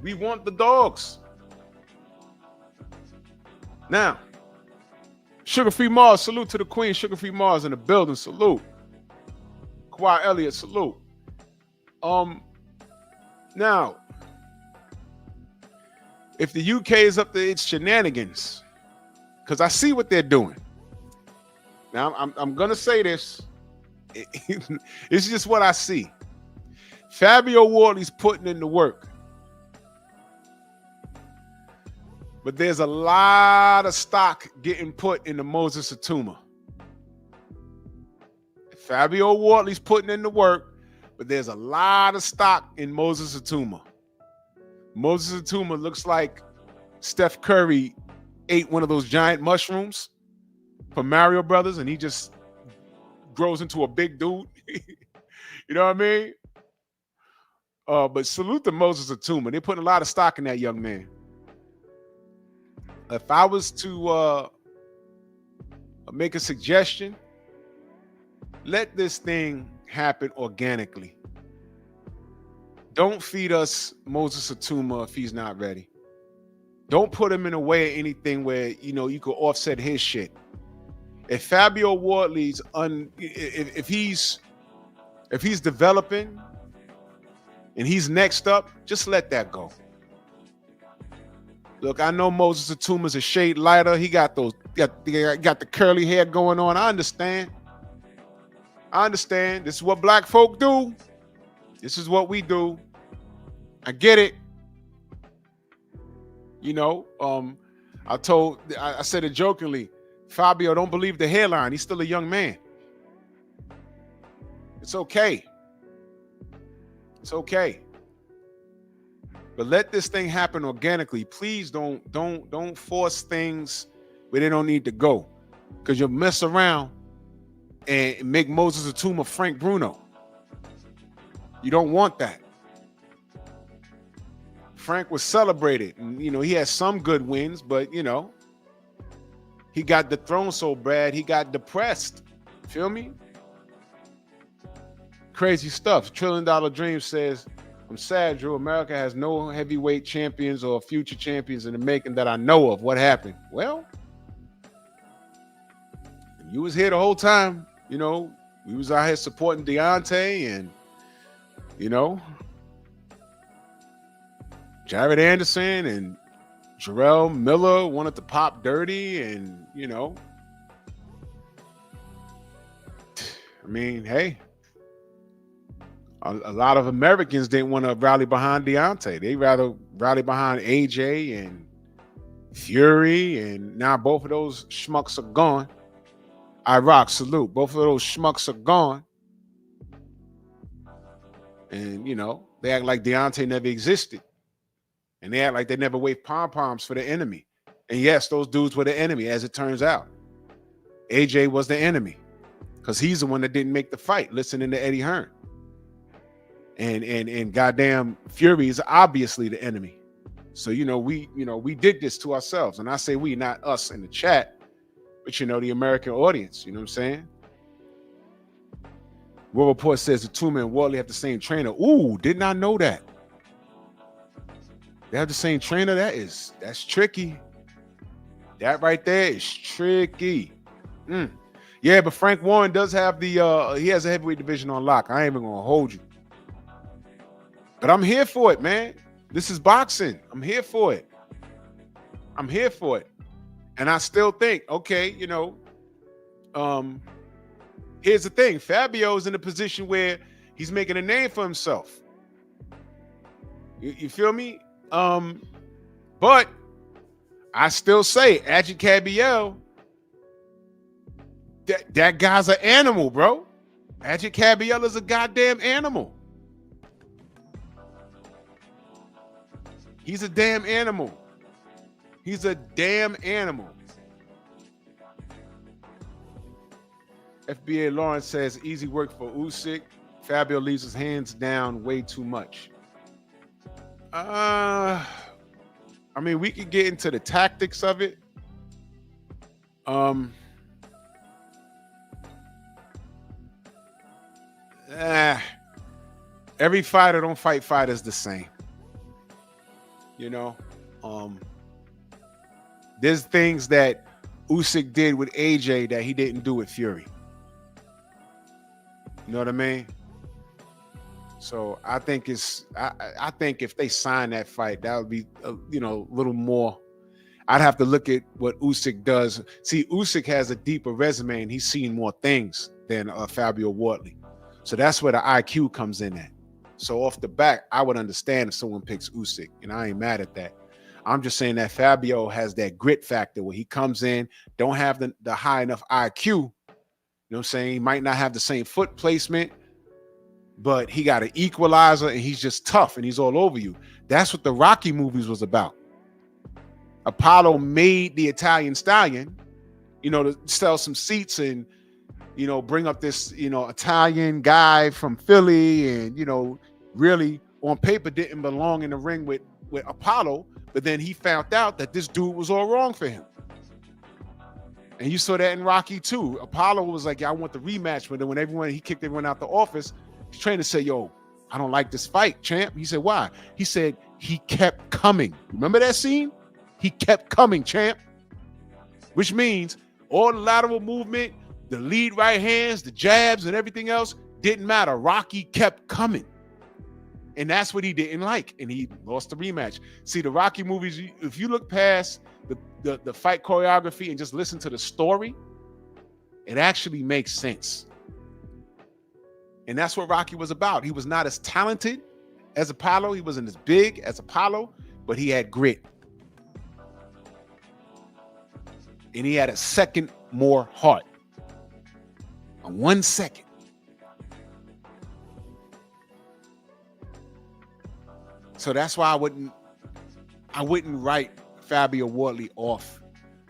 We want the dogs. Now, Sugar Free Mars, salute to the Queen. Sugar Free Mars in the building, salute. Kawhi Elliott, salute. Now, if the UK is up to its shenanigans, because I see what they're doing. Now, I'm gonna say this. It's just what I see. Fabio Wardley's putting in the work. But there's a lot of stock getting put into Moses Atuma. Fabio Wardley's putting in the work, but there's a lot of stock in Moses Atuma. Moses Atuma looks like Steph Curry ate one of those giant mushrooms from Mario Brothers, and he just grows into a big dude. You know what I mean? But salute to Moses Atuma. They're putting a lot of stock in that young man. If I was to make a suggestion, let this thing happen organically. Don't feed us Moses Atuma if he's not ready. Don't put him in a way of anything where, you know, you could offset his shit. If Fabio Wardley's if he's developing and he's next up, just let that go. Look, I know Moses Atuma's a shade lighter. He got got the curly hair going on. I understand. This is what black folk do. This is what we do. I get it. You know, I said it jokingly, Fabio, don't believe the hairline. He's still a young man. It's okay. It's okay. But let this thing happen organically. Please don't force things where they don't need to go. Because you'll mess around and make Moses Atuma Frank Bruno. You don't want that. Frank was celebrated. And, you know, he had some good wins, but, you know, he got dethroned so bad, he got depressed. Feel me? Crazy stuff. $1 Trillion Dream says, I'm sad, Drew. America has no heavyweight champions or future champions in the making that I know of. What happened? Well, you was here the whole time. You know, we was out here supporting Deontay and, you know, Jared Anderson and Jarrell Miller wanted to pop dirty and, you know, I mean, hey, a lot of Americans didn't want to rally behind Deontay. They rather rally behind AJ and Fury, and now both of those schmucks are gone. I rock, salute. Both of those schmucks are gone. And, you know, they act like Deontay never existed. And they act like they never waved pom-poms for the enemy. And yes, those dudes were the enemy, as it turns out. AJ was the enemy because he's the one that didn't make the fight, listening to Eddie Hearn. And goddamn Fury is obviously the enemy. So, you know, we did this to ourselves. And I say we, not us in the chat, but, you know, the American audience. You know what I'm saying? World Report says the Atuma and Wardley have the same trainer. Ooh, did not know that. They have the same trainer. That's tricky. That right there is tricky. Yeah, but Frank Warren does have the he has a heavyweight division on lock. I ain't even gonna hold you. But I'm here for it, man. This is boxing. I'm here for it. I'm here for it. And I still think, okay, you know, here's the thing. Fabio's in a position where he's making a name for himself. You feel me? But I still say, Adji Cabiel, that guy's an animal, bro. Adji Cabiel is a goddamn animal. He's a damn animal. He's a damn animal. FBA Lawrence says, easy work for Usyk. Fabio leaves his hands down way too much. I mean, we could get into the tactics of it. Every fighter don't fight fighters the same. You know, there's things that Usyk did with AJ that he didn't do with Fury. You know what I mean? So I think I think if they sign that fight, that would be you know, a little more. I'd have to look at what Usyk does. See, Usyk has a deeper resume and he's seen more things than Fabio Wardley. So that's where the IQ comes in at. So off the back, I would understand if someone picks Usyk, and I ain't mad at that. I'm just saying that Fabio has that grit factor where he comes in, don't have the high enough IQ. You know what I'm saying? He might not have the same foot placement, but he got an equalizer and he's just tough and he's all over you. That's what the Rocky movies was about. Apollo made the Italian Stallion, you know, to sell some seats and, you know, bring up this, you know, Italian guy from Philly and, you know, really on paper didn't belong in the ring with Apollo, but then he found out that this dude was all wrong for him. And you saw that in Rocky too. Apollo was like, yeah, I want the rematch. But then when he kicked everyone out the office, his trainer said, yo, I don't like this fight, champ. He said, why? He said, he kept coming. Remember that scene? He kept coming, champ. Which means all the lateral movement, the lead right hands, the jabs and everything else didn't matter. Rocky kept coming. And that's what he didn't like. And he lost the rematch. See, the Rocky movies, if you look past the fight choreography and just listen to the story, it actually makes sense. And that's what Rocky was about. He was not as talented as Apollo. He wasn't as big as Apollo, but he had grit. And he had a second more heart. 1 second. So that's why I wouldn't write Fabio Wardley off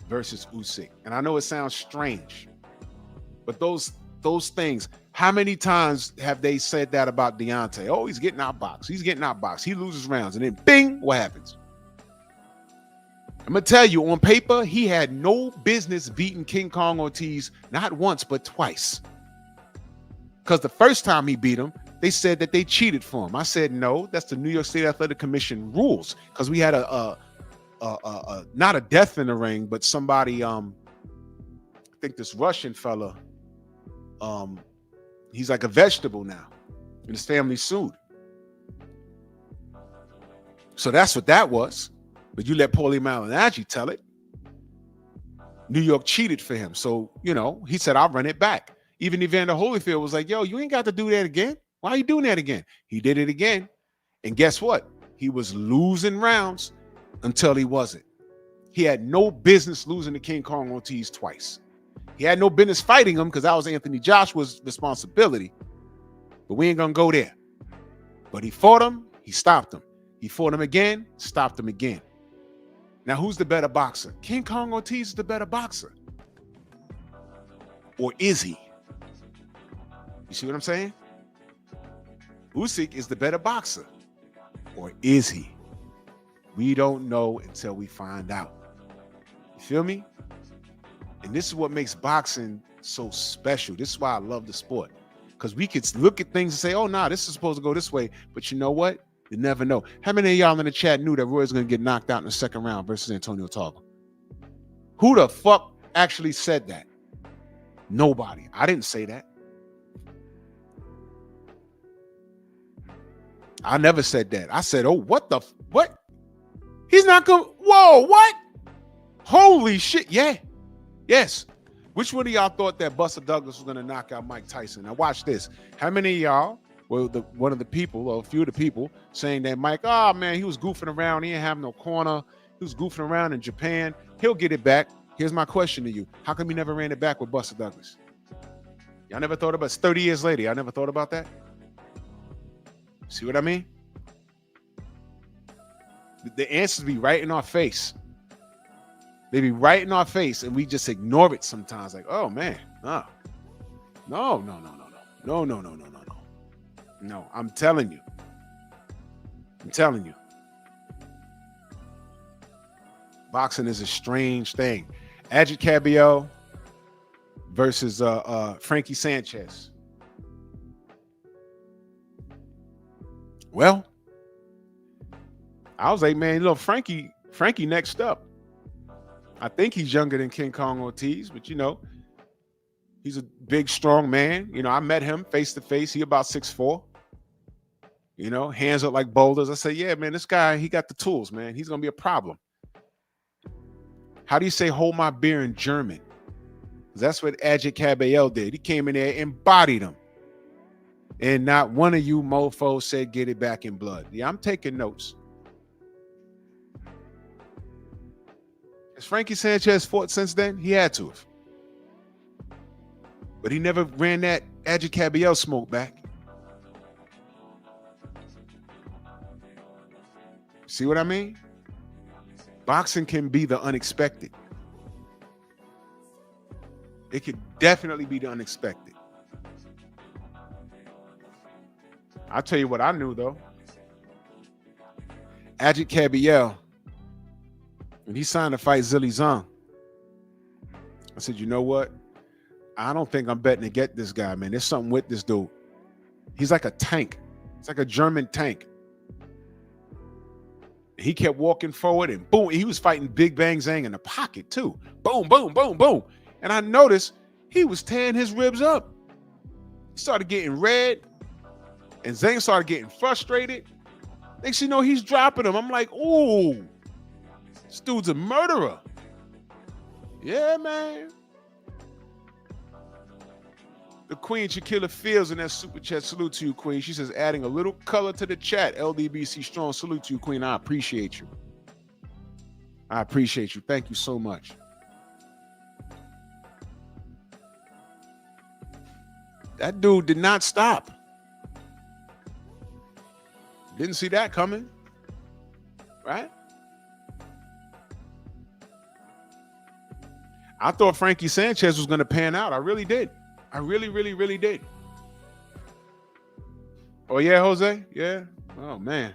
versus Usyk. And I know it sounds strange, but those things, how many times have they said that about Deontay? Oh, he's getting outboxed. He's getting outboxed. He loses rounds. And then bing, what happens? I'm going to tell you, on paper, he had no business beating King Kong Ortiz, not once, but twice. Because the first time he beat him, they said that they cheated for him. I said, no, that's the New York State Athletic Commission rules. Because we had not a death in the ring, but somebody, I think this Russian fella, he's like a vegetable now. And his family sued. So that's what that was. But you let Paulie Malignaggi tell it. New York cheated for him. So, you know, he said, I'll run it back. Even Evander Holyfield was like, yo, you ain't got to do that again. Why are you doing that again? He did it again. And guess what? He was losing rounds until he wasn't. He had no business losing to King Kong Ortiz twice. He had no business fighting him because that was Anthony Joshua's responsibility. But we ain't going to go there. But he fought him. He stopped him. He fought him again. Stopped him again. Now, who's the better boxer? King Kong Ortiz is the better boxer. Or is he? You see what I'm saying? Usyk is the better boxer. Or is he? We don't know until we find out. You feel me? And this is what makes boxing so special. This is why I love the sport. Because we could look at things and say, oh, nah, this is supposed to go this way. But you know what? You never know. How many of y'all in the chat knew that Roy's going to get knocked out in the second round versus Antonio Tarver? Who the fuck actually said that? Nobody. I didn't say that. I never said that. I said, oh, what? He's not going, whoa, what? Holy shit. Yeah. Yes. Which one of y'all thought that Buster Douglas was going to knock out Mike Tyson? Now watch this. How many of y'all, well, one of the people, or a few of the people, saying that Mike, oh man, he was goofing around. He didn't have no corner. He was goofing around in Japan. He'll get it back. Here's my question to you. How come he never ran it back with Buster Douglas? Y'all never thought about it? 30 years later, y'all never thought about that? See what I mean? The answers be right in our face. They be right in our face, and we just ignore it sometimes. Like, oh man, no. No, I'm telling you. Boxing is a strange thing. Adjit Cabello versus Frankie Sanchez. Well, I was like, man, look, Frankie next up. I think he's younger than King Kong Ortiz, but he's a big, strong man. I met him face to face. He about 6'4". Hands up like boulders. I said, yeah, man, this guy, he got the tools, man. He's gonna be a problem. How do you say hold my beer in German? That's what Adjit Cabello did. He came in there and bodied him. And not one of you mofos said get it back in blood. Yeah, I'm taking notes. Has Frankie Sanchez fought since then? He had to have. But he never ran that Adjit Cabello smoke back. See what I mean? Boxing can be the unexpected. It could definitely be the unexpected. I'll tell you what I knew, though. Adjit Cabello, when he signed to fight Zhilei Zhang, I said, you know what? I don't think I'm betting to get this guy, man. There's something with this dude. He's like a tank. It's like a German tank. He kept walking forward and boom, he was fighting Big Bang Zhang in the pocket too. Boom, boom, boom, boom. And I noticed he was tearing his ribs up. He started getting red and Zhang started getting frustrated. Next thing you know, he's dropping him. I'm like, ooh, this dude's a murderer. Yeah, man. The Queen Shaquilla Fields in that super chat. Salute to you, Queen. She says, adding a little color to the chat. LDBC Strong. Salute to you, Queen. I appreciate you. I appreciate you. Thank you so much. That dude did not stop. Didn't see that coming. Right? I thought Frankie Sanchez was going to pan out. I really did. I really, really, really did. Oh, yeah, Jose? Yeah? Oh, man.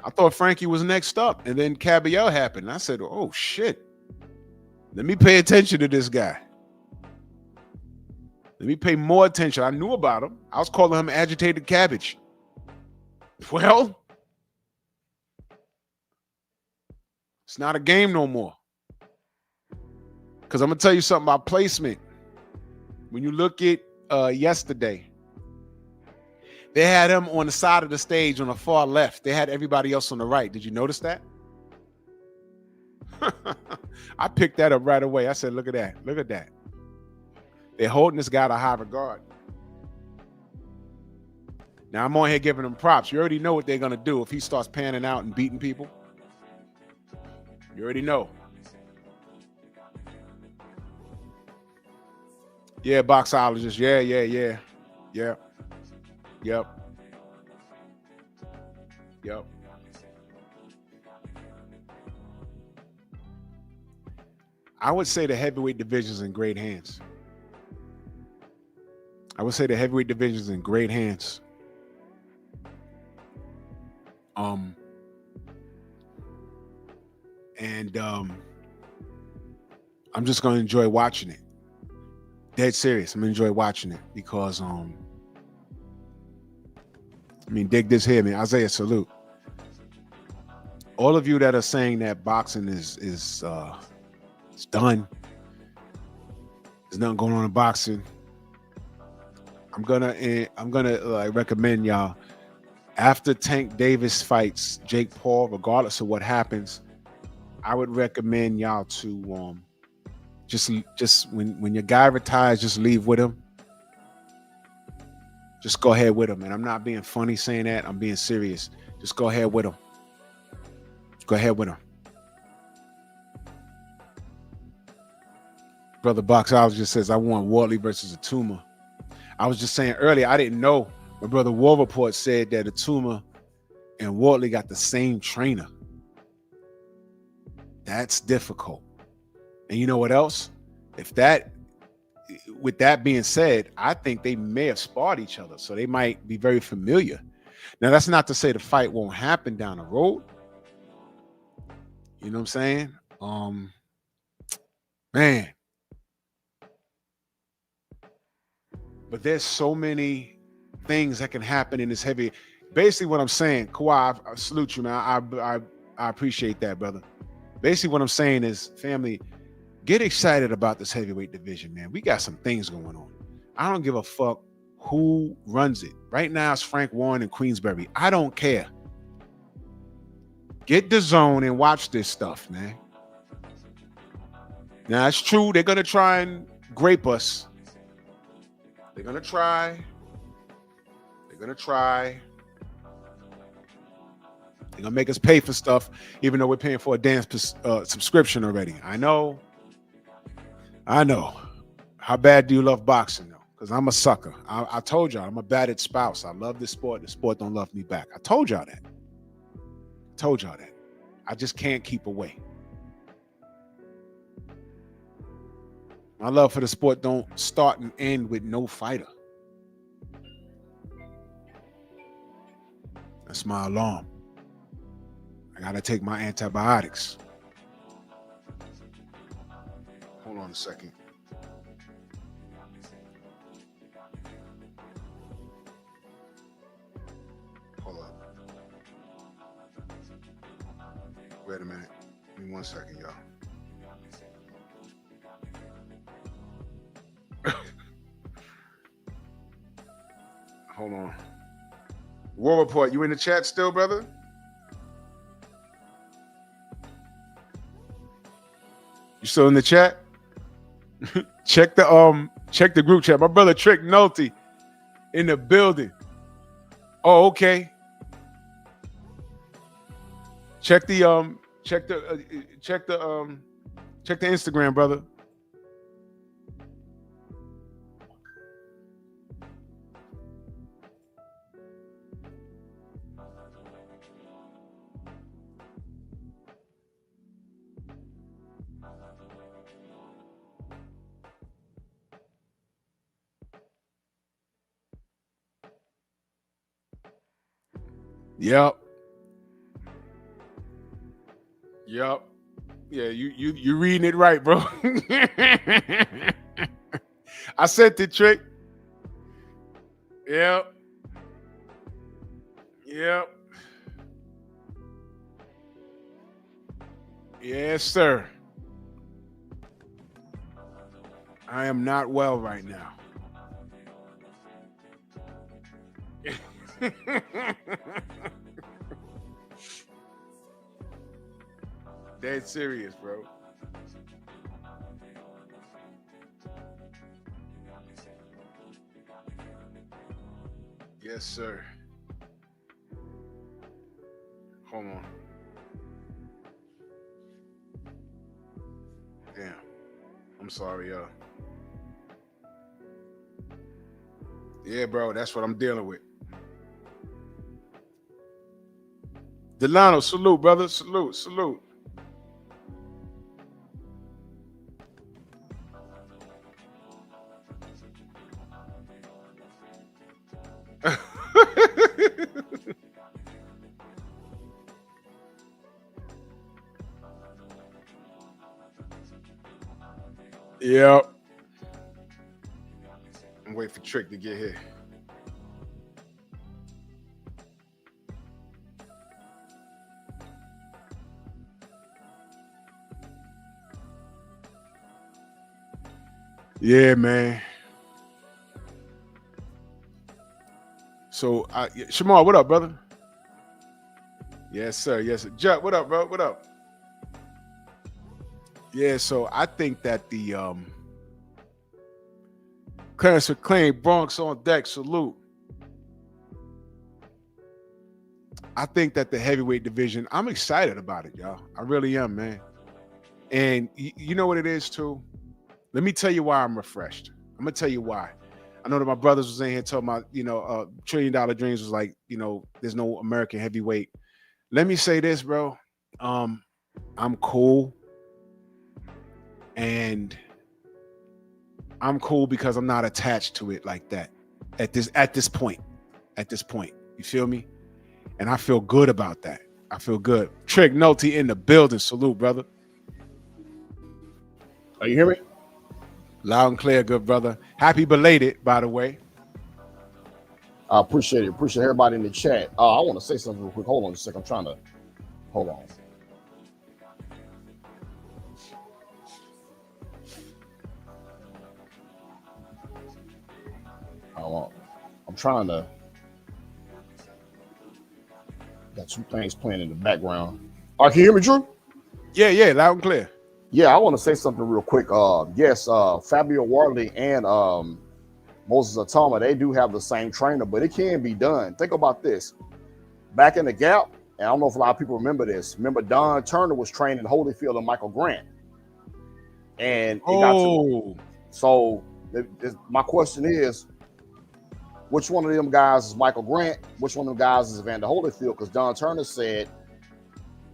I thought Frankie was next up, and then Cabello happened. I said, oh, shit. Let me pay attention to this guy. Let me pay more attention. I knew about him. I was calling him agitated cabbage. Well, it's not a game no more. Because I'm going to tell you something about placement. When you look at yesterday, they had him on the side of the stage on the far left. They had everybody else on the right. Did you notice that? I picked that up right away. I said, look at that. Look at that. They're holding this guy to high regard. Now, I'm on here giving them props. You already know what they're going to do if he starts panning out and beating people. You already know. Yeah, boxologist. Yeah. Yep. I would say the heavyweight division's in great hands. I'm just going to enjoy watching it. Dead serious. I'm gonna enjoy watching it because dig this here, man. Isaiah, salute. All of you that are saying that boxing is It's done. There's nothing going on in boxing. I'm gonna recommend y'all, after Tank Davis fights Jake Paul, regardless of what happens, I would recommend y'all to just when your guy retires, just leave with him. Just go ahead with him. And I'm not being funny saying that. I'm being serious. Just go ahead with him. Go ahead with him. Brother Box House just says, I want Wardley versus Atuma. I was just saying earlier, I didn't know. My brother War Report said that Atuma and Wardley got the same trainer. That's difficult. And you know what else? With that being said, I think they may have sparred each other, so they might be very familiar. Now, that's not to say the fight won't happen down the road. You know what I'm saying? Man. But there's so many things that can happen in this heavy. Basically, what I'm saying, Kawhi, I salute you, man. I appreciate that, brother. Basically, what I'm saying is, family, get excited about this heavyweight division, man. We got some things going on. I don't give a fuck who runs it. Right now, it's Frank Warren and Queensberry. I don't care. Get the zone and watch this stuff, man. Now, it's true. They're going to try and grape us. They're going to try. They're going to try. They're going to make us pay for stuff, even though we're paying for a damn subscription already. I know. How bad do you love boxing, though? Because I'm a sucker. I told y'all, I'm a battered spouse. I love this sport. The sport don't love me back. I told y'all that. I just can't keep away. My love for the sport don't start and end with no fighter. That's my alarm. I gotta take my antibiotics. Hold on a second. Hold up. Wait a minute. Give me 1 second, y'all. Hold on. War Report, you in the chat still, brother? You still in the chat? check the group chat. My brother Trick Nolte in the building. Oh, okay. Check the Instagram, brother. Yep. Yeah, you reading it right, bro. I sent the Trick. Yep. Yes, sir. I am not well right now. Dead serious, bro. Yes, sir. Hold on. Damn. I'm sorry, y'all. Yeah, bro, that's what I'm dealing with. Delano, salute, brother. Salute. Yep. I'm waiting for Trick to get here. Yeah, man. So, Shamar, what up, brother? Yes, sir. Yes, sir. Judd, what up, bro? What up? Yeah, so I think that the Clarence McClain, Bronx on deck, salute. I think that the heavyweight division, I'm excited about it, y'all. I really am, man. And you know what it is, too? Let me tell you why I'm refreshed. I'm going to tell you why. I know that my brothers was in here talking about, $1 Trillion Dreams was like, there's no American heavyweight. Let me say this, bro. I'm cool. And I'm cool because I'm not attached to it like that at this point. You feel me? And I feel good about that. I feel good. Trick Nolte in the building. Salute, brother. Are you hear me? Loud and clear, good brother. Happy belated, by the way. I appreciate it. Appreciate everybody in the chat. I want to say something real quick. Hold on a second. I'm trying to hold on. I'm trying to. Got two things playing in the background. Can you hear me, Drew? Yeah, loud and clear. Yeah, I want to say something real quick. Yes, Fabio Wardley and Moses Atama, they do have the same trainer, but it can be done. Think about this. Back in the Gap, and I don't know if a lot of people remember this. Remember, Don Turner was trained in Holyfield and Michael Grant. And it got to. So my question is, which one of them guys is Michael Grant? Which one of them guys is Evander Holyfield? Because Don Turner said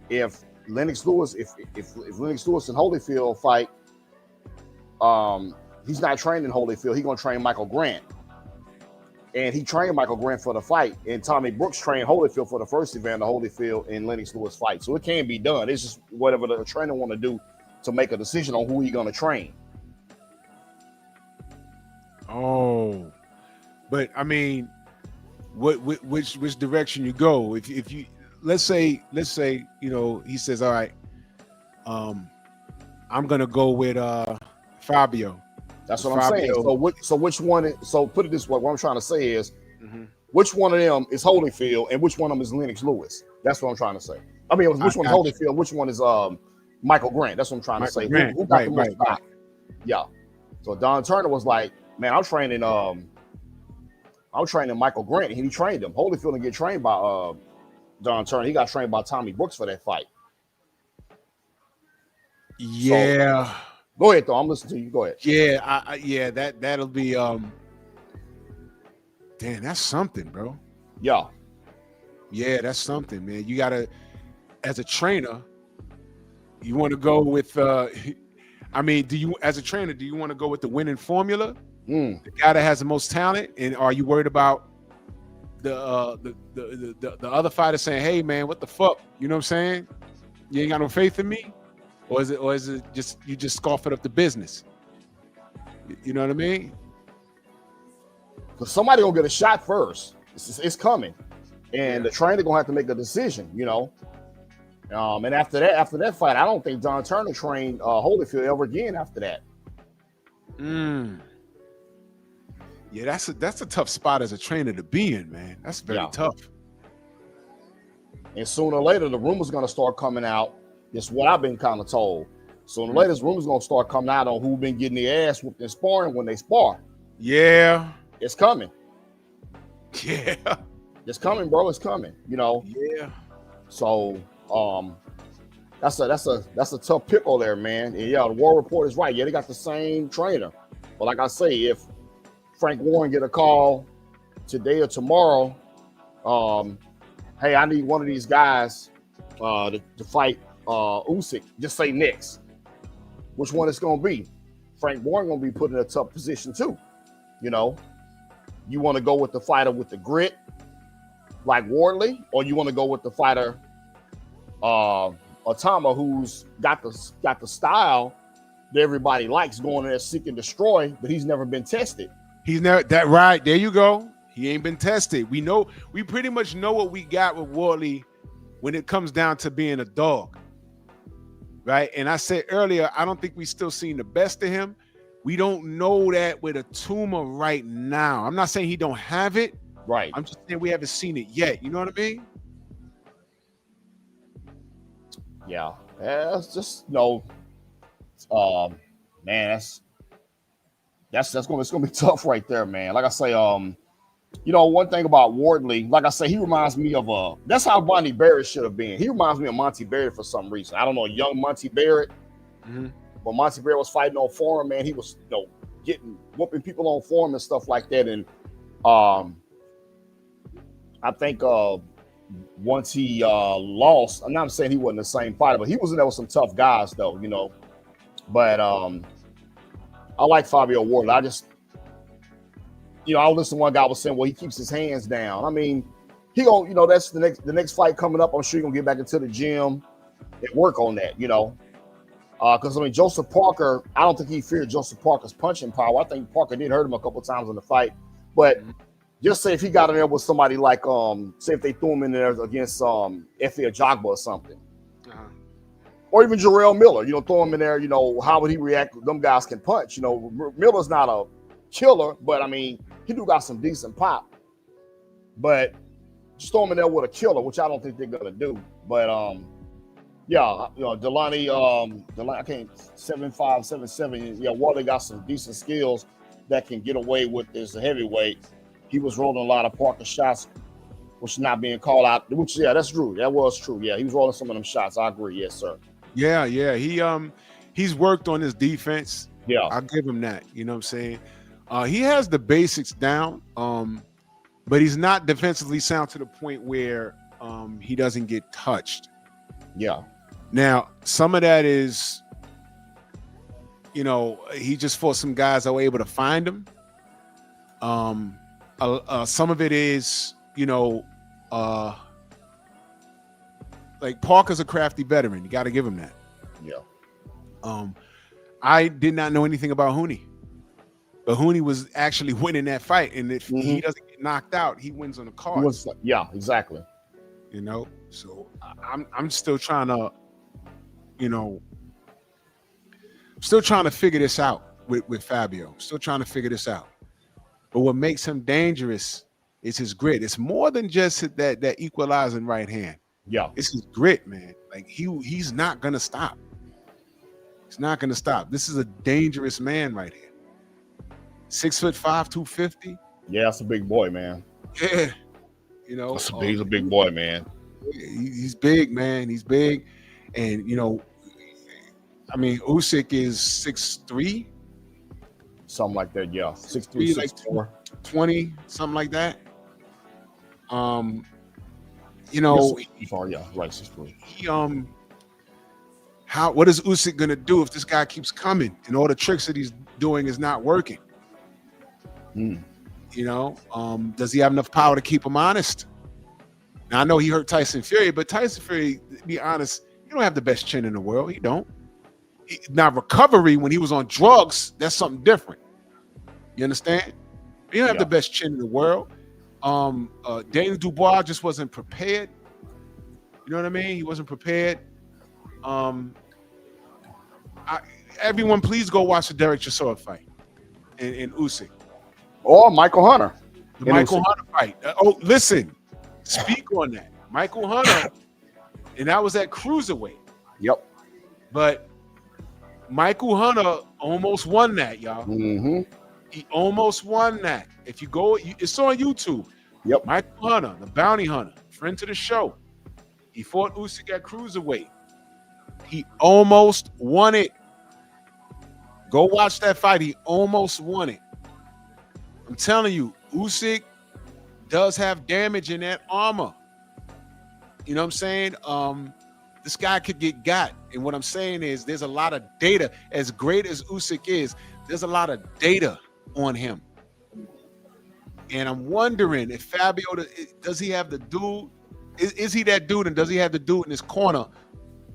if Lennox Lewis, if Lennox Lewis and Holyfield fight, he's not trained in Holyfield. He's gonna train Michael Grant, and he trained Michael Grant for the fight. And Tommy Brooks trained Holyfield for the first Evander Holyfield and Lennox Lewis fight. So it can be done. It's just whatever the trainer want to do to make a decision on who he's gonna train. Oh, but I mean, which direction you go? If you let's say he says, all right, I'm gonna go with Fabio. That's what I'm saying. So which one? So put it this way: what I'm trying to say is, which one of them is Holyfield and which one of them is Lennox Lewis? That's what I'm trying to say. I mean, which one is Holyfield? Which one is Michael Grant? That's what I'm trying to say. Who got the most back? Yeah. So Don Turner was like, man, I'm training Michael Grant, and he trained him. Holyfield didn't get trained by Don Turner. He got trained by Tommy Brooks for that fight. Yeah. So, go ahead, though. I'm listening to you. Go ahead. Yeah, that'll be damn, that's something, bro. Yeah. Yeah, that's something, man. You gotta, as a trainer, you want to go with do you want to go with the winning formula? The guy that has the most talent, and are you worried about the other fighter saying, "Hey, man, what the fuck?" You know what I'm saying? You ain't got no faith in me, or is it just you just scoffing up the business? You know what I mean? Because somebody gonna get a shot first. It's coming, and the trainer gonna have to make a decision. And after that fight, I don't think Don Turner trained Holyfield ever again after that. Yeah, that's a tough spot as a trainer to be in, man. That's very tough. And sooner or later, the rumors going to start coming out. It's what I've been kind of told. Sooner or later, this rumors going to start coming out on who been getting their ass whooped in sparring when they spar. Yeah. It's coming. Yeah. It's coming, bro. It's coming. Yeah. So that's a tough pickle there, man. And yeah, the War Report is right. Yeah, they got the same trainer. But like I say, if Frank Warren get a call today or tomorrow, hey, I need one of these guys to fight Usyk. Just say next. Which one it's gonna be? Frank Warren gonna be put in a tough position too. You want to go with the fighter with the grit, like Wardley, or you want to go with the fighter Atama, who's got the style that everybody likes, going in there seek and destroy, but he's never been tested. He's never that right. There you go. He ain't been tested. We pretty much know what we got with Wardley when it comes down to being a dog. Right. And I said earlier, I don't think we still seen the best of him, We don't know that with a tumor right now. I'm not saying he don't have it. Right. I'm just saying we haven't seen it yet. You know what I mean? Yeah. It's just man, it's gonna be tough right there, man. Like I say, one thing about Wardley, like I say, he reminds me of that's how Monty Barrett should have been. He reminds me of Monty Barrett for some reason. I don't know, young Monty Barrett. Mm-hmm. But Monty Barrett was fighting on forum, man. He was, whooping people on forum and stuff like that. And I think once he lost, I'm not saying he wasn't the same fighter, but he was in there with some tough guys, though, But I like Fabio Wardley. I just, I listened to one guy was saying, well, he keeps his hands down. I mean, he gonna, that's the next fight coming up. I'm sure he's gonna get back into the gym and work on that, Because, Joseph Parker, I don't think he feared Joseph Parker's punching power. I think Parker did hurt him a couple of times in the fight. But just say if he got in there with somebody like, say if they threw him in there against Efe Ajagba or something. Or even Jarrell Miller, throw him in there, how would he react? Them guys can punch. Miller's not a killer, but, he do got some decent pop. But just throw him in there with a killer, which I don't think they're going to do. But, yeah, Delani, I can't 7'5", 7'7". Yeah, Wardley got some decent skills that can get away with this heavyweight. He was rolling a lot of Parker shots, which not being called out. Which, yeah, that's true. That was true. Yeah, he was rolling some of them shots. I agree. Yes, sir. Yeah. He's worked on his defense. Yeah, I'll give him that. You know what I'm saying? He has the basics down, but he's not defensively sound to the point where he doesn't get touched. Yeah. Now, some of that is, he just fought some guys that were able to find him. Some of it is, like Parker's a crafty veteran. You got to give him that. Yeah. I did not know anything about Hooney, but Hooney was actually winning that fight, and if he doesn't get knocked out, he wins on the card. Yeah, exactly. So I'm still trying to, still trying to figure this out with Fabio. Still trying to figure this out. But what makes him dangerous is his grit. It's more than just that equalizing right hand. Yeah, it's his grit, man. Like he's not gonna stop. He's not gonna stop. This is a dangerous man right here. 6'5", 250. Yeah, that's a big boy, man. Yeah, he's a big boy, man. He's big, man. He's big, and Usyk is 6'3", something like that. Yeah, 6'3", like 6'4", 20, something like that. Yeah, right, 6'3". What is Usyk gonna do if this guy keeps coming and all the tricks that he's doing is not working? Does he have enough power to keep him honest? Now, I know he hurt Tyson Fury, but Tyson Fury, to be honest, he don't have the best chin in the world. He don't. Now, recovery when he was on drugs, that's something different. You understand? He don't have the best chin in the world. Daniel Dubois just wasn't prepared. You know what I mean? He wasn't prepared. Everyone, please go watch the Derek Chisora fight in Usyk. Or Michael Hunter. The Michael Hunter fight. Listen. Speak on that. Michael Hunter, and that was at cruiserweight. Yep. But Michael Hunter almost won that, y'all. He almost won that. If you go, it's on YouTube. Yep. Michael Hunter, the bounty hunter, friend to the show. He fought Usyk at cruiserweight. He almost won it. Go watch that fight. He almost won it. I'm telling you, Usyk does have damage in that armor. You know what I'm saying? This guy could get got. And what I'm saying is there's a lot of data. As great as Usyk is, there's a lot of data on him. And I'm wondering if Fabio, does he have the dude? Is he that dude? And does he have the dude in his corner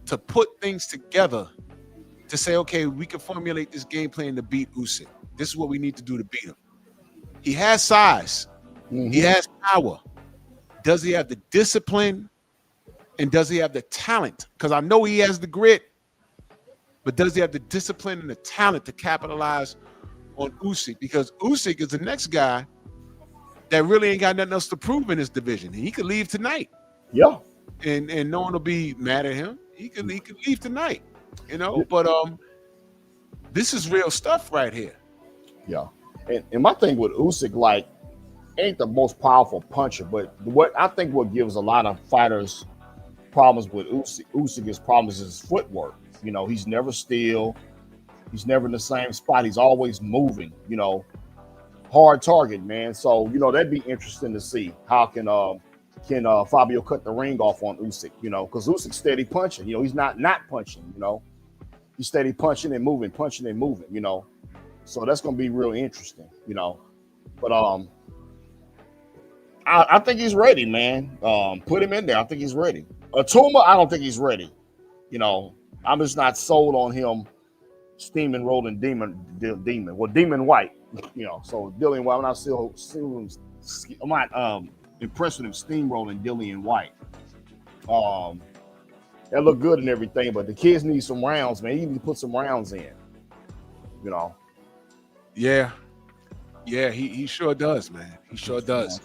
to put things together to say, okay, we can formulate this game plan to beat Usyk. This is what we need to do to beat him. He has size. He has power. Does he have the discipline? And does he have the talent? Because I know he has the grit, but does he have the discipline and the talent to capitalize on Usyk, because Usyk is the next guy that really ain't got nothing else to prove in this division. He could leave tonight, Yeah. and no one will be mad at him. He could leave tonight, you know. But this is real stuff right here. Yeah. And my thing with Usyk, like, ain't the most powerful puncher, but what gives a lot of fighters problems with Usyk's problems is his footwork. You know, he's never still. He's never in the same spot. He's always moving, you know. Hard target, man. So, you know, that'd be interesting to see. How can Fabio cut the ring off on Usyk, you know, because Usyk's steady punching. You know, he's not punching, you know. He's steady punching and moving, you know. So that's going to be real interesting, you know. But I think he's ready, man. Put him in there. I think he's ready. Atuma, I don't think he's ready. You know, I'm just not sold on him steaming, rolling demon. Well, Demon White, you know. So Dillian White, I'm not impressed with him steamrolling Dillian White. That looked good and everything, but the kids need some rounds, man. You need to put some rounds in, you know. Yeah, he sure does, man. He sure does.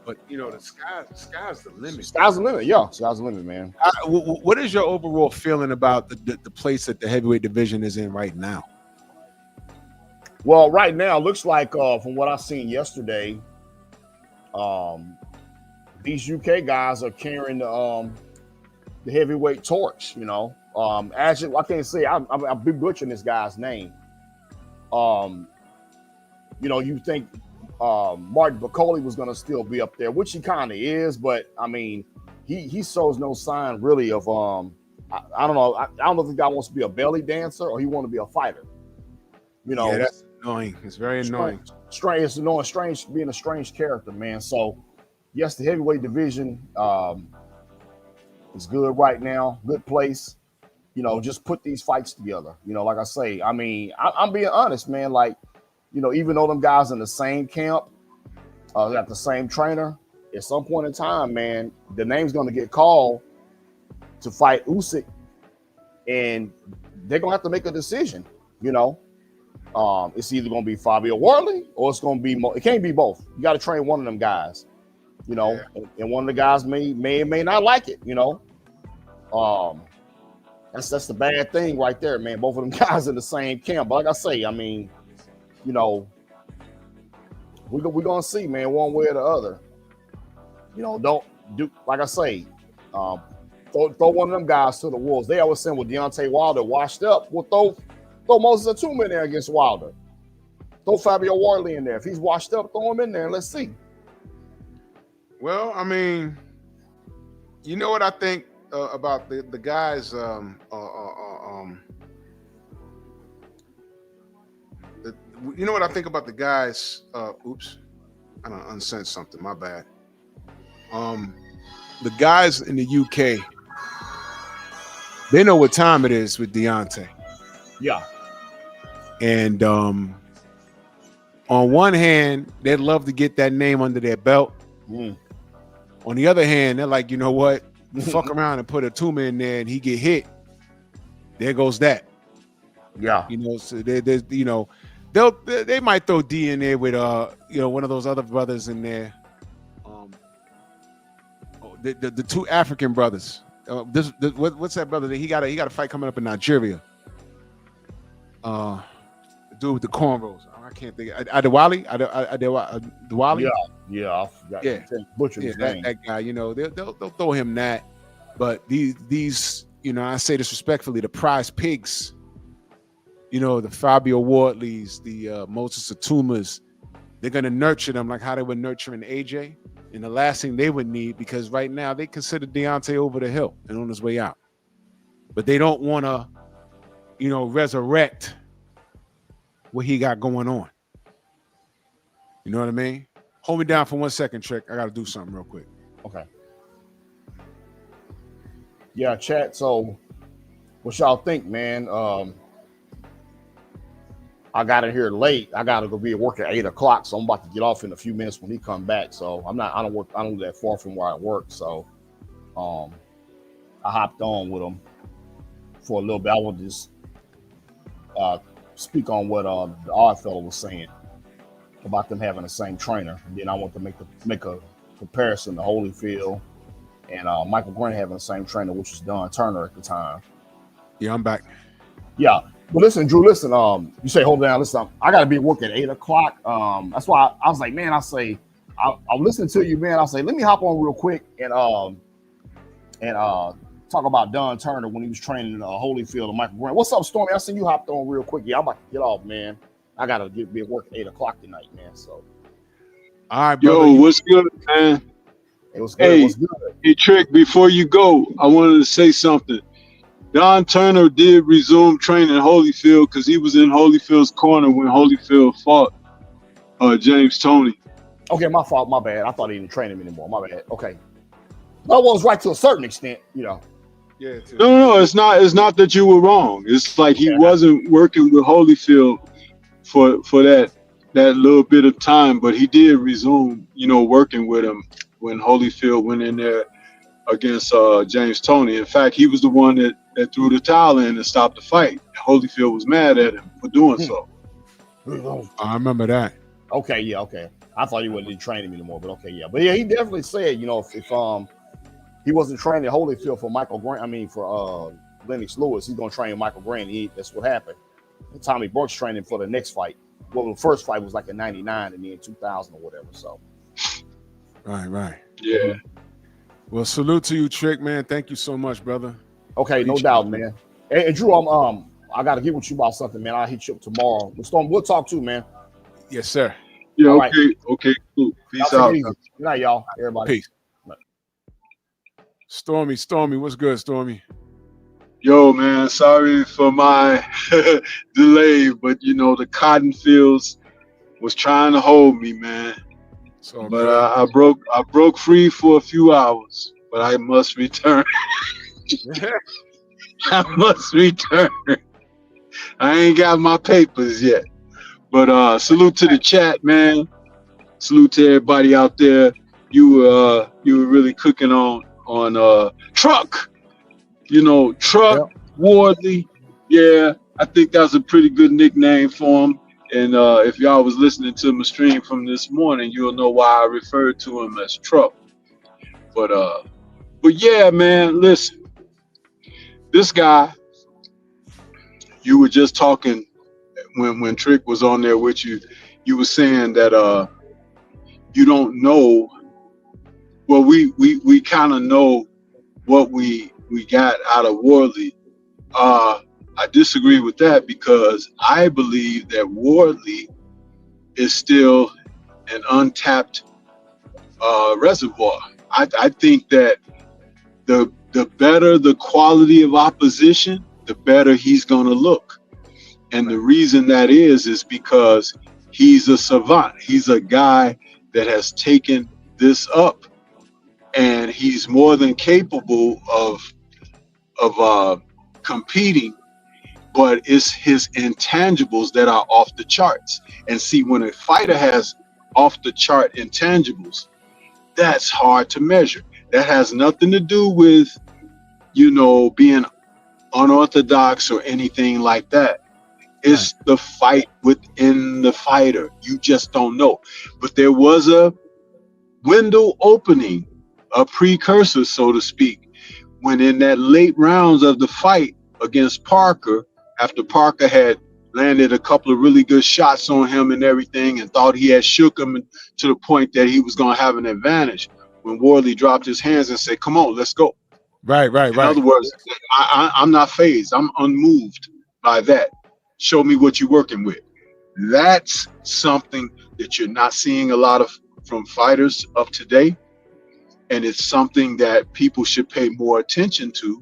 But you know, the sky's the limit. Sky's the limit, yeah. Sky's the limit, man. What is your overall feeling about the place that the heavyweight division is in right now? Well, right now, it looks like from what I seen yesterday, these UK guys are carrying the heavyweight torch. You know, actually, I can't say I'll be butchering this guy's name. You know, you think Martin Bacoli was going to still be up there, which he kind of is, but I mean, he shows no sign really of I don't know. I don't know if the guy wants to be a belly dancer or he want to be a fighter. You know, yeah, that's annoying. It's very annoying. Strange. It's annoying. Strange being a strange character, man. So, yes, the heavyweight division is good right now. Good place. You know, just put these fights together. You know, like I say, I mean, I'm being honest, man. Like, you know, even though them guys in the same camp, got the same trainer, at some point in time, man, the name's going to get called to fight Usyk, and they're going to have to make a decision, you know. It's either going to be Fabio Wardley or it's going to be it can't be both. You got to train one of them guys, you know, and one of the guys may not like it, you know. That's the bad thing right there, man. Both of them guys in the same camp. But like I say, I mean, you know, we're going to see, man, one way or the other. You know, don't do, like I say, throw one of them guys to the wolves. They always saying with Deontay Wilder washed up, well, throw Moses Atuma in there against Wilder. Throw Fabio Wardley in there. If he's washed up, throw him in there and let's see. Well, I mean, you know what I think about the guys. You know what I think about the guys. Oops, I don't unsent something. My bad. The guys in the UK, they know what time it is with Deontay. Yeah. And on one hand, they'd love to get that name under their belt. On the other hand, they're like, you know what? Fuck around and put Atuma in there and he get hit. There goes that. Yeah. You know, so you know, they might throw D in there with you know, one of those other brothers in there. The two African brothers. What's that brother? He got a fight coming up in Nigeria. The dude with the cornrows. I can't think. Adewale. Yeah. I forgot. Yeah. Butcher his name. That guy. You know, they'll throw him that. But these, you know, I say this respectfully, the prize pigs. You know, the Fabio Wardleys, the Moses Atumas, they're gonna nurture them like how they were nurturing AJ. And the last thing they would need, because right now they consider Deontay over the hill and on his way out. But they don't want to, you know, resurrect what he got going on. You know what I mean? Hold me down for 1 second, Trick. I got to do something real quick. Okay. Yeah, chat. So what y'all think, man? I got in here late. I got to go be at work at 8 o'clock, so I'm about to get off in a few minutes when he come back. So I don't live that far from where I work. So I hopped on with him for a little bit. I want to just speak on what the odd fellow was saying about them having the same trainer. And then I want to make a comparison to Holyfield and Michael Grant having the same trainer, which was Don Turner at the time. Yeah, I'm back. Yeah. But listen, Drew, listen, you say hold down, listen, I gotta be at work at 8 o'clock. That's why I was like, man, I'll listen to you, man. I'll say, let me hop on real quick and talk about Don Turner when he was training Holyfield and Michael Grant. What's up, Stormy? I seen you hopped on real quick. Yeah, I'm about to get off, man. I gotta be at work at 8 o'clock tonight, man. So All right, brother. Yo, what's good, man? it was good. Hey, It was good. hey, Trick, before you go, I wanted to say something. Don Turner did resume training Holyfield because he was in Holyfield's corner when Holyfield fought James Toney. Okay, my fault, my bad. I thought he didn't train him anymore. My bad. Okay. That was right to a certain extent, you know. Yeah. No, it's not that you were wrong. It's like he wasn't working with Holyfield for that little bit of time, but he did resume, working with him when Holyfield went in there against James Toney. In fact, he was the one that threw the towel in and stopped the fight. Holyfield was mad at him for doing so. I remember that. Okay, yeah, okay. I thought he wasn't training him anymore, but okay, yeah. But yeah, he definitely said, if he wasn't training Holyfield for Michael Grant, for Lennox Lewis, he's gonna train Michael Grant. That's what happened. And Tommy Brooks trained him for the next fight. Well, the first fight was like in '99 and then in 2000 or whatever. So Right. Yeah. Well, salute to you, Trick, man. Thank you so much, brother. okay, no doubt, man. And Drew, I gotta get with you about something, man. I'll hit you up tomorrow. Storm, we'll talk too, man. Yes, sir. Yeah, All okay, right. okay, cool. Peace Y'all out. take it easy. Good night, y'all. Everybody. Peace. Stormy, what's good, Stormy? Yo, man, sorry for my delay, but the cotton fields was trying to hold me, man. So, But I broke free for a few hours, but I must return. I must return. I ain't got my papers yet. But salute to the chat, man. Salute to everybody out there. You were really cooking on Truck. Truck Yep. Wardley. Yeah, I think that's a pretty good nickname for him. And if y'all was listening to my stream from this morning, you'll know why I referred to him as Truck. But yeah, man, listen. This guy, you were just talking when Trick was on there with you. You were saying that you don't know. Well, we kind of know what we got out of Wardley. I disagree with that because I believe that Wardley is still an untapped reservoir. I think that the better the quality of opposition, the better he's going to look. And the reason that is because he's a savant. He's a guy that has taken this up, and he's more than capable of competing, but it's his intangibles that are off the charts. And see, when a fighter has off the chart intangibles, that's hard to measure. That has nothing to do with, being unorthodox or anything like that. It's the fight within the fighter. You just don't know. But there was a window opening, a precursor, so to speak, when in that late rounds of the fight against Parker, after Parker had landed a couple of really good shots on him and everything and thought he had shook him to the point that he was going to have an advantage, when Wardley dropped his hands and said, come on, let's go. Right. In other words, I'm not fazed. I'm unmoved by that. Show me what you're working with. That's something that you're not seeing a lot of from fighters of today. And it's something that people should pay more attention to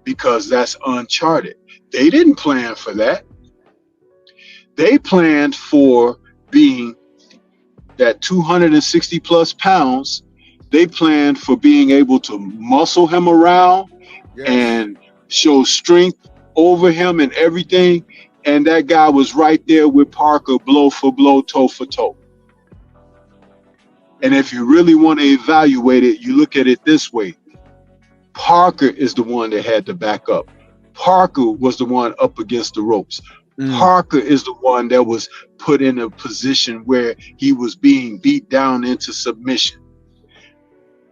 because that's uncharted. They didn't plan for that. They planned for being that 260 plus pounds. They planned for being able to muscle him around and show strength over him and everything. And that guy was right there with Parker, blow for blow, toe for toe. And if you really want to evaluate it, you look at it this way. Parker is the one that had to back up. Parker was the one up against the ropes. Parker is the one that was put in a position where he was being beat down into submission.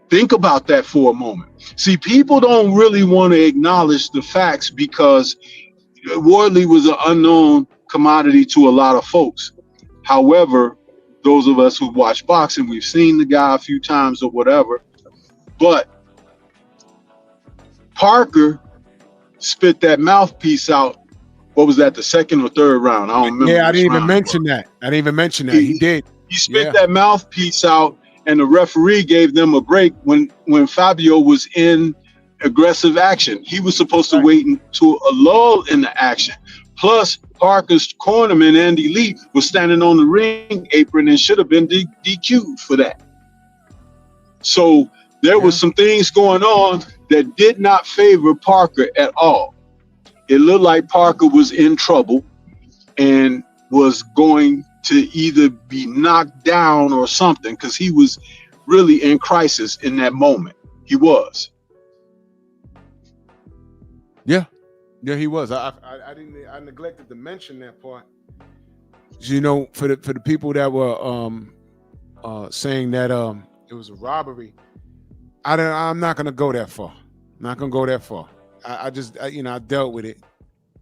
Think about that for a moment. See, people don't really want to acknowledge the facts because Wardley was an unknown commodity to a lot of folks. However, those of us who watch boxing, we've seen the guy a few times or whatever. But Parker spit that mouthpiece out. What was that, the second or third round? I don't remember. Yeah, I didn't even mention that. He did. He spit that mouthpiece out, and the referee gave them a break when Fabio was in aggressive action. He was supposed to wait until a lull in the action. Plus, Parker's cornerman, Andy Lee, was standing on the ring apron and should have been DQ'd for that. So there was some things going on that did not favor Parker at all. It looked like Parker was in trouble and was going to either be knocked down or something, because he was really in crisis in that moment. He was. Yeah, he was. I neglected to mention that part. You know, for the people that were saying that it was a robbery, I'm not gonna go that far. I dealt with it.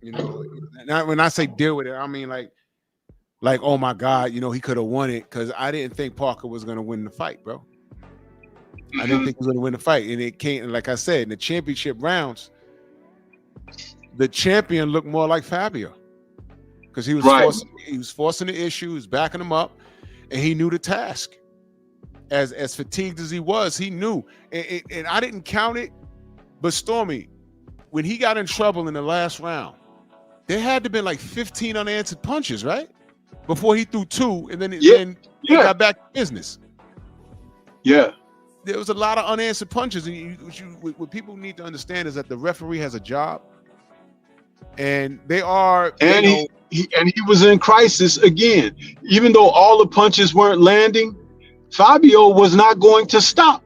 You know, when I say deal with it, I mean like, oh my God, you know, he could have won it, because I didn't think Parker was gonna win the fight, bro. I didn't think he was gonna win the fight, and it came. Like I said, in the championship rounds, the champion looked more like Fabio, because he was forcing the issue, he was backing him up, and he knew the task. As fatigued as he was, he knew, and I didn't count it. But Stormy, when he got in trouble in the last round, there had to have been like 15 unanswered punches, right? Before he threw 2, and then he got back to business. Yeah. There was a lot of unanswered punches. And what people need to understand is that the referee has a job. And they are... And he was in crisis again. Even though all the punches weren't landing, Fabio was not going to stop.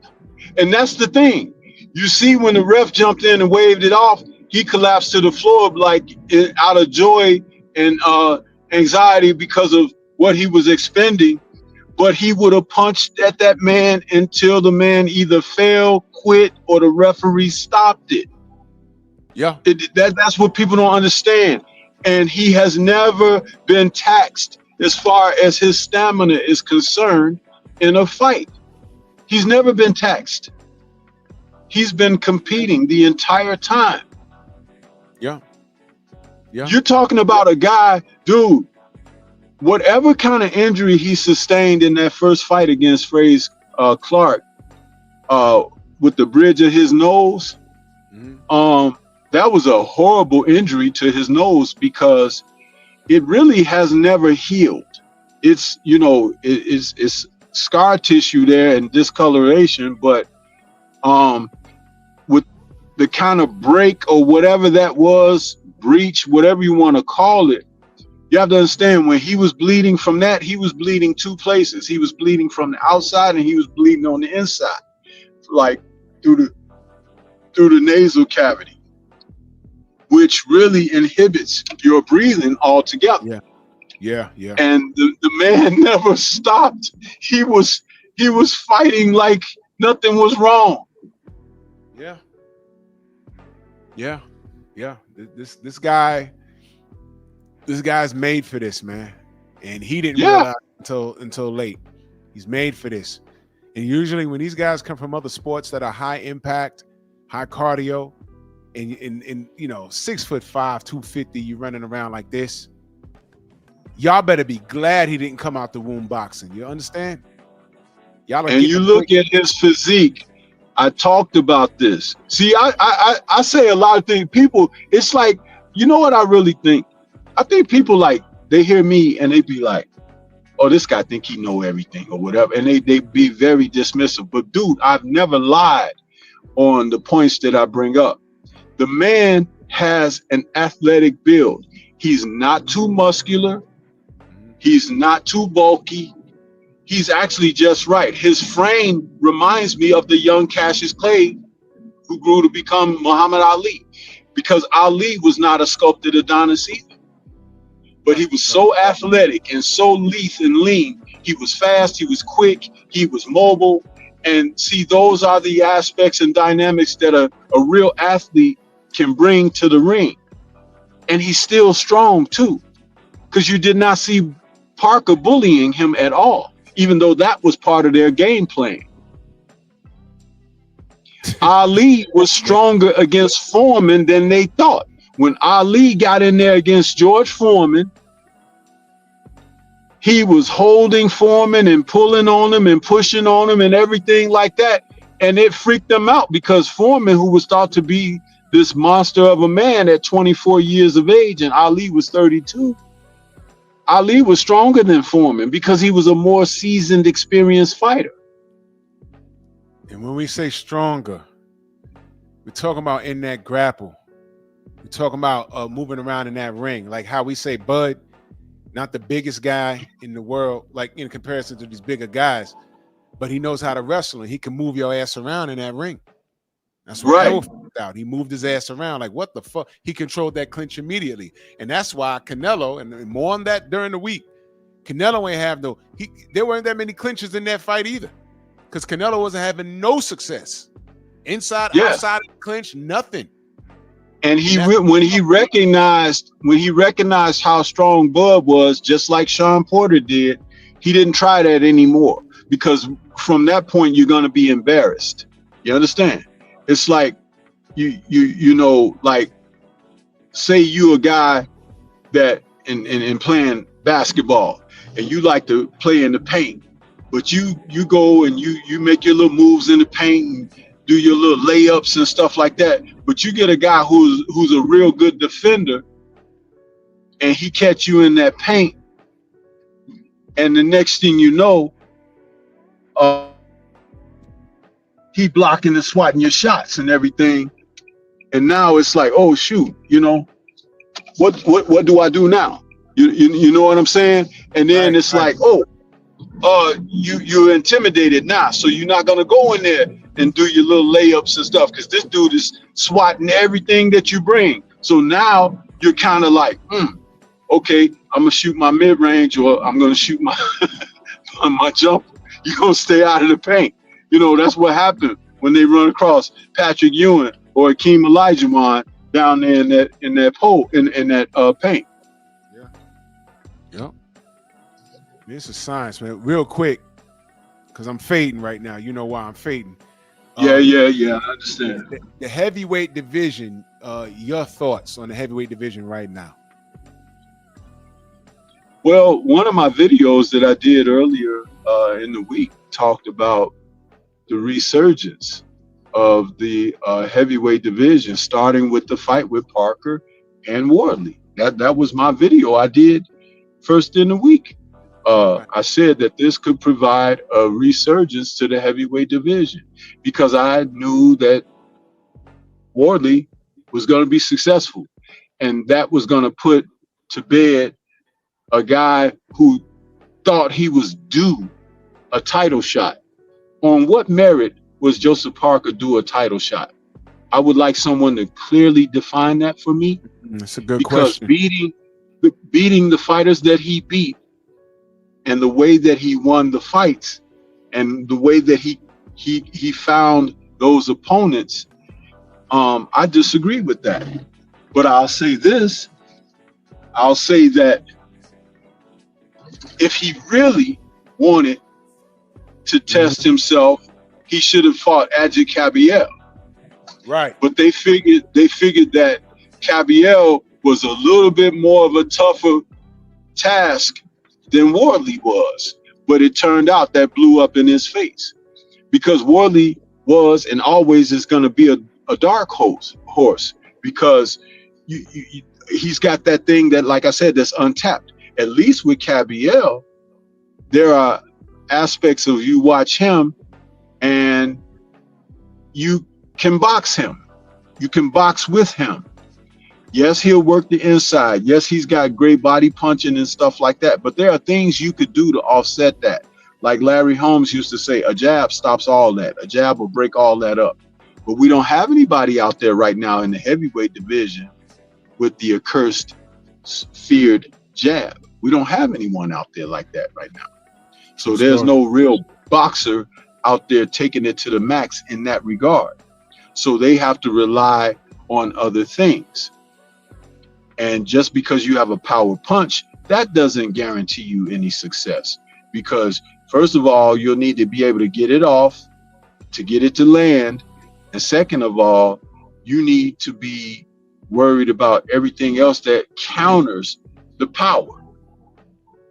And that's the thing. You see, when the ref jumped in and waved it off, he collapsed to the floor like out of joy and anxiety because of what he was expending. But he would have punched at that man until the man either fell, quit, or the referee stopped it. Yeah, that's what people don't understand. And he has never been taxed as far as his stamina is concerned in a fight. He's never been taxed. He's been competing the entire time. Yeah. You're talking about a guy, dude, whatever kind of injury he sustained in that first fight against Fraze Clark with the bridge of his nose, that was a horrible injury to his nose, because it really has never healed. It's, you know, it's scar tissue there and discoloration, but with the kind of break or whatever that was, breach, whatever you want to call it, you have to understand, when he was bleeding from that, he was bleeding 2 places. He was bleeding from the outside and he was bleeding on the inside, like through the nasal cavity, which really inhibits your breathing altogether. Yeah. And the man never stopped. He was fighting like nothing was wrong. Yeah. This guy's made for this, man. And he didn't realize until late. He's made for this. And usually when these guys come from other sports that are high impact, high cardio, and you know, 6'5", 250, you running around like this, y'all better be glad he didn't come out the womb boxing. You understand? Y'all and you look at his physique. I talked about this. See, I say a lot of things. People, it's like, you know what I really think? I think people, like, they hear me and they be like, oh, this guy think he know everything or whatever. And they be very dismissive. But dude, I've never lied on the points that I bring up. The man has an athletic build. He's not too muscular. He's not too bulky. He's actually just right. His frame reminds me of the young Cassius Clay who grew to become Muhammad Ali, because Ali was not a sculpted Adonis either. but he was so athletic and so lithe and lean. He was fast, he was quick, he was mobile. And see, those are the aspects and dynamics that a real athlete can bring to the ring. And he's still strong too, because you did not see Parker bullying him at all, even though that was part of their game plan. Ali was stronger against Foreman than they thought. When Ali got in there against George Foreman, he was holding Foreman and pulling on him and pushing on him and everything like that. And it freaked them out because Foreman, who was thought to be this monster of a man at 24 years of age, and Ali was 32, Ali was stronger than Foreman because he was a more seasoned, experienced fighter. And when we say stronger, we're talking about in that grapple. We're talking about moving around in that ring, like how we say Bud, not the biggest guy in the world, like in comparison to these bigger guys, but he knows how to wrestle and he can move your ass around in that ring. That's what Right. Canelo found out. He moved his ass around like, what the fuck? He controlled that clinch immediately. And that's why Canelo, and more on that during the week, Canelo ain't have no, there weren't that many clinches in that fight either. Because Canelo wasn't having no success. Inside, outside of the clinch, nothing. And when he recognized how strong Bud was, just like Sean Porter did, he didn't try that anymore, because from that point you're going to be embarrassed. You understand? It's like you know, like say you a guy that in playing basketball and you like to play in the paint, but you go and you make your little moves in the paint and do your little layups and stuff like that, but you get a guy who's a real good defender and he catch you in that paint, and the next thing you know, he blocking and swatting your shots and everything, and now it's like, oh shoot, you know, what do I do now? You know what I'm saying? And then it's like, oh, you're intimidated now, so you're not gonna go in there and do your little layups and stuff, because this dude is swatting everything that you bring. So now you're kind of like, okay, I'm gonna shoot my mid-range, or I'm gonna shoot my my jumper. You're gonna stay out of the paint. You know, that's what happened when they run across Patrick Ewing or Akeem Olajuwon down there in that pole in that paint. Yep. This is science, man. Real quick, because I'm fading right now. You know why I'm fading. Yeah, I understand. The heavyweight division, your thoughts on the heavyweight division right now? Well, one of my videos that I did earlier in the week talked about the resurgence of the heavyweight division, starting with the fight with Parker and Wardley. That was my video I did first in the week. I said that this could provide a resurgence to the heavyweight division, because I knew that Wardley was going to be successful, and that was going to put to bed a guy who thought he was due a title shot. On what merit was Joseph Parker due a title shot? I would like someone to clearly define that for me. That's a good question. Because beating the fighters that he beat, and the way that he won the fights, and the way that he found those opponents, I disagree with that. But I'll say this. I'll say that if he really wanted to test himself, he should have fought Adji Cabiel. Right. But they figured that Cabiel was a little bit more of a tougher task than Wardley was. But it turned out that blew up in his face, because Wardley was and always is going to be a dark horse, because he's got that thing that, like I said, that's untapped. At least with Cabiel, there are aspects of you watch him and you can box him. You can box with him. Yes, he'll work the inside. Yes, he's got great body punching and stuff like that. But there are things you could do to offset that. Like Larry Holmes used to say, a jab stops all that. A jab will break all that up. But we don't have anybody out there right now in the heavyweight division with the accursed, feared jab. We don't have anyone out there like that right now. So True there's story. no real boxer out there taking it to the max in that regard. So they have to rely on other things. And just because you have a power punch, that doesn't guarantee you any success. Because first of all, you'll need to be able to get it off, to get it to land. And second of all, you need to be worried about everything else that counters the power.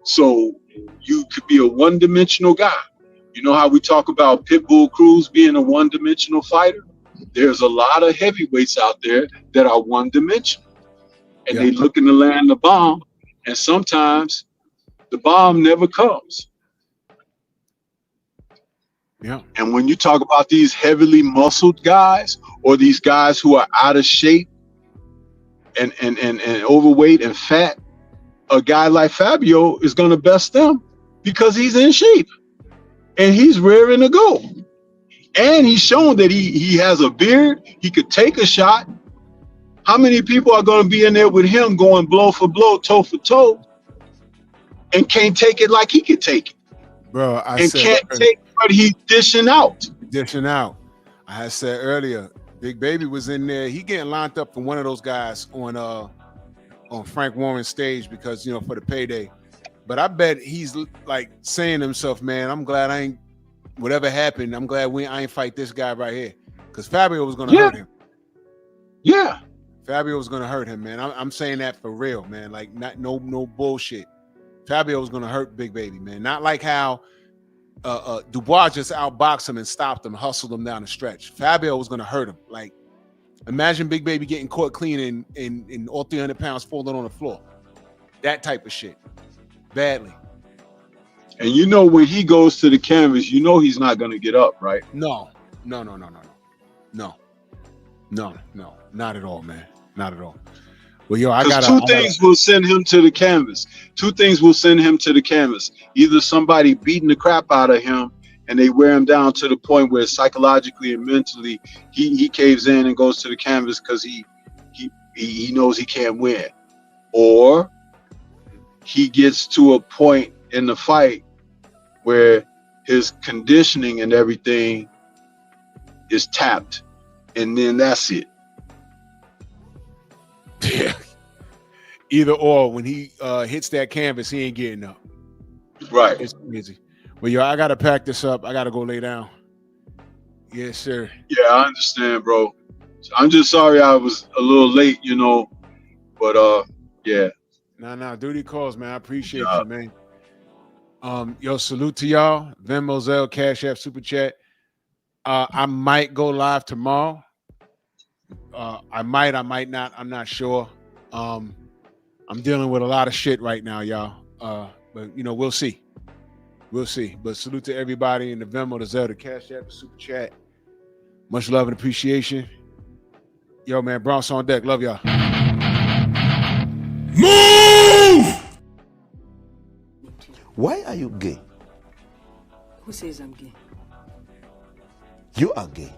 So you could be a one-dimensional guy. You know how we talk about Pitbull Cruz being a one-dimensional fighter? There's a lot of heavyweights out there that are one-dimensional. And Yeah. they looking to land the bomb, and sometimes the bomb never comes. Yeah. And when you talk about these heavily muscled guys, or these guys who are out of shape and overweight and fat, a guy like Fabio is going to best them because he's in shape and he's raring to go. And he's shown that he has a beard. He could take a shot. How many people are going to be in there with him going blow for blow, toe for toe, and can't take it like he could take it? Bro, I And said can't take what he's dishing out. dishing out. I had said earlier, Big Baby was in there. He getting lined up for one of those guys on Frank Warren's stage because, you know, for the payday. But I bet he's like saying to himself, man, I'm glad I ain't, whatever happened, I'm glad I ain't fight this guy right here. Because Fabio was going to hurt him. Yeah. Fabio was going to hurt him, man. I'm saying that for real, man. Like, no bullshit. Fabio was going to hurt Big Baby, man. Not like how Dubois just outboxed him and stopped him, hustled him down the stretch. Fabio was going to hurt him. Like, imagine Big Baby getting caught clean and all 300 pounds falling on the floor. That type of shit. Badly. And you know, when he goes to the canvas, you know he's not going to get up, right? No, not at all, man. Not at all. Well, yo, I got two things will send him to the canvas. Two things will send him to the canvas. Either somebody beating the crap out of him and they wear him down to the point where psychologically and mentally he caves in and goes to the canvas because he knows he can't win. Or he gets to a point in the fight where his conditioning and everything is tapped, and then that's it. Yeah. Either or, when he hits that canvas, he ain't getting up. Right. It's crazy. Well, yo, I gotta pack this up. I gotta go lay down. Yes, sir. Yeah, I understand, bro. I'm just sorry I was a little late, you know, but yeah. Nah, duty calls, man. I appreciate you, man. Yo, salute to y'all. Venmo, Zelle, Cash App, Super Chat. I might go live tomorrow. I might not. I'm not sure. I'm dealing with a lot of shit right now, y'all. But you know, we'll see. We'll see. But salute to everybody in the Venmo, the Zelle, the Cash App, the Super Chat. Much love and appreciation. Yo, man, Bronx on deck. Love y'all. Move! Why are you gay? Who says I'm gay? You are gay.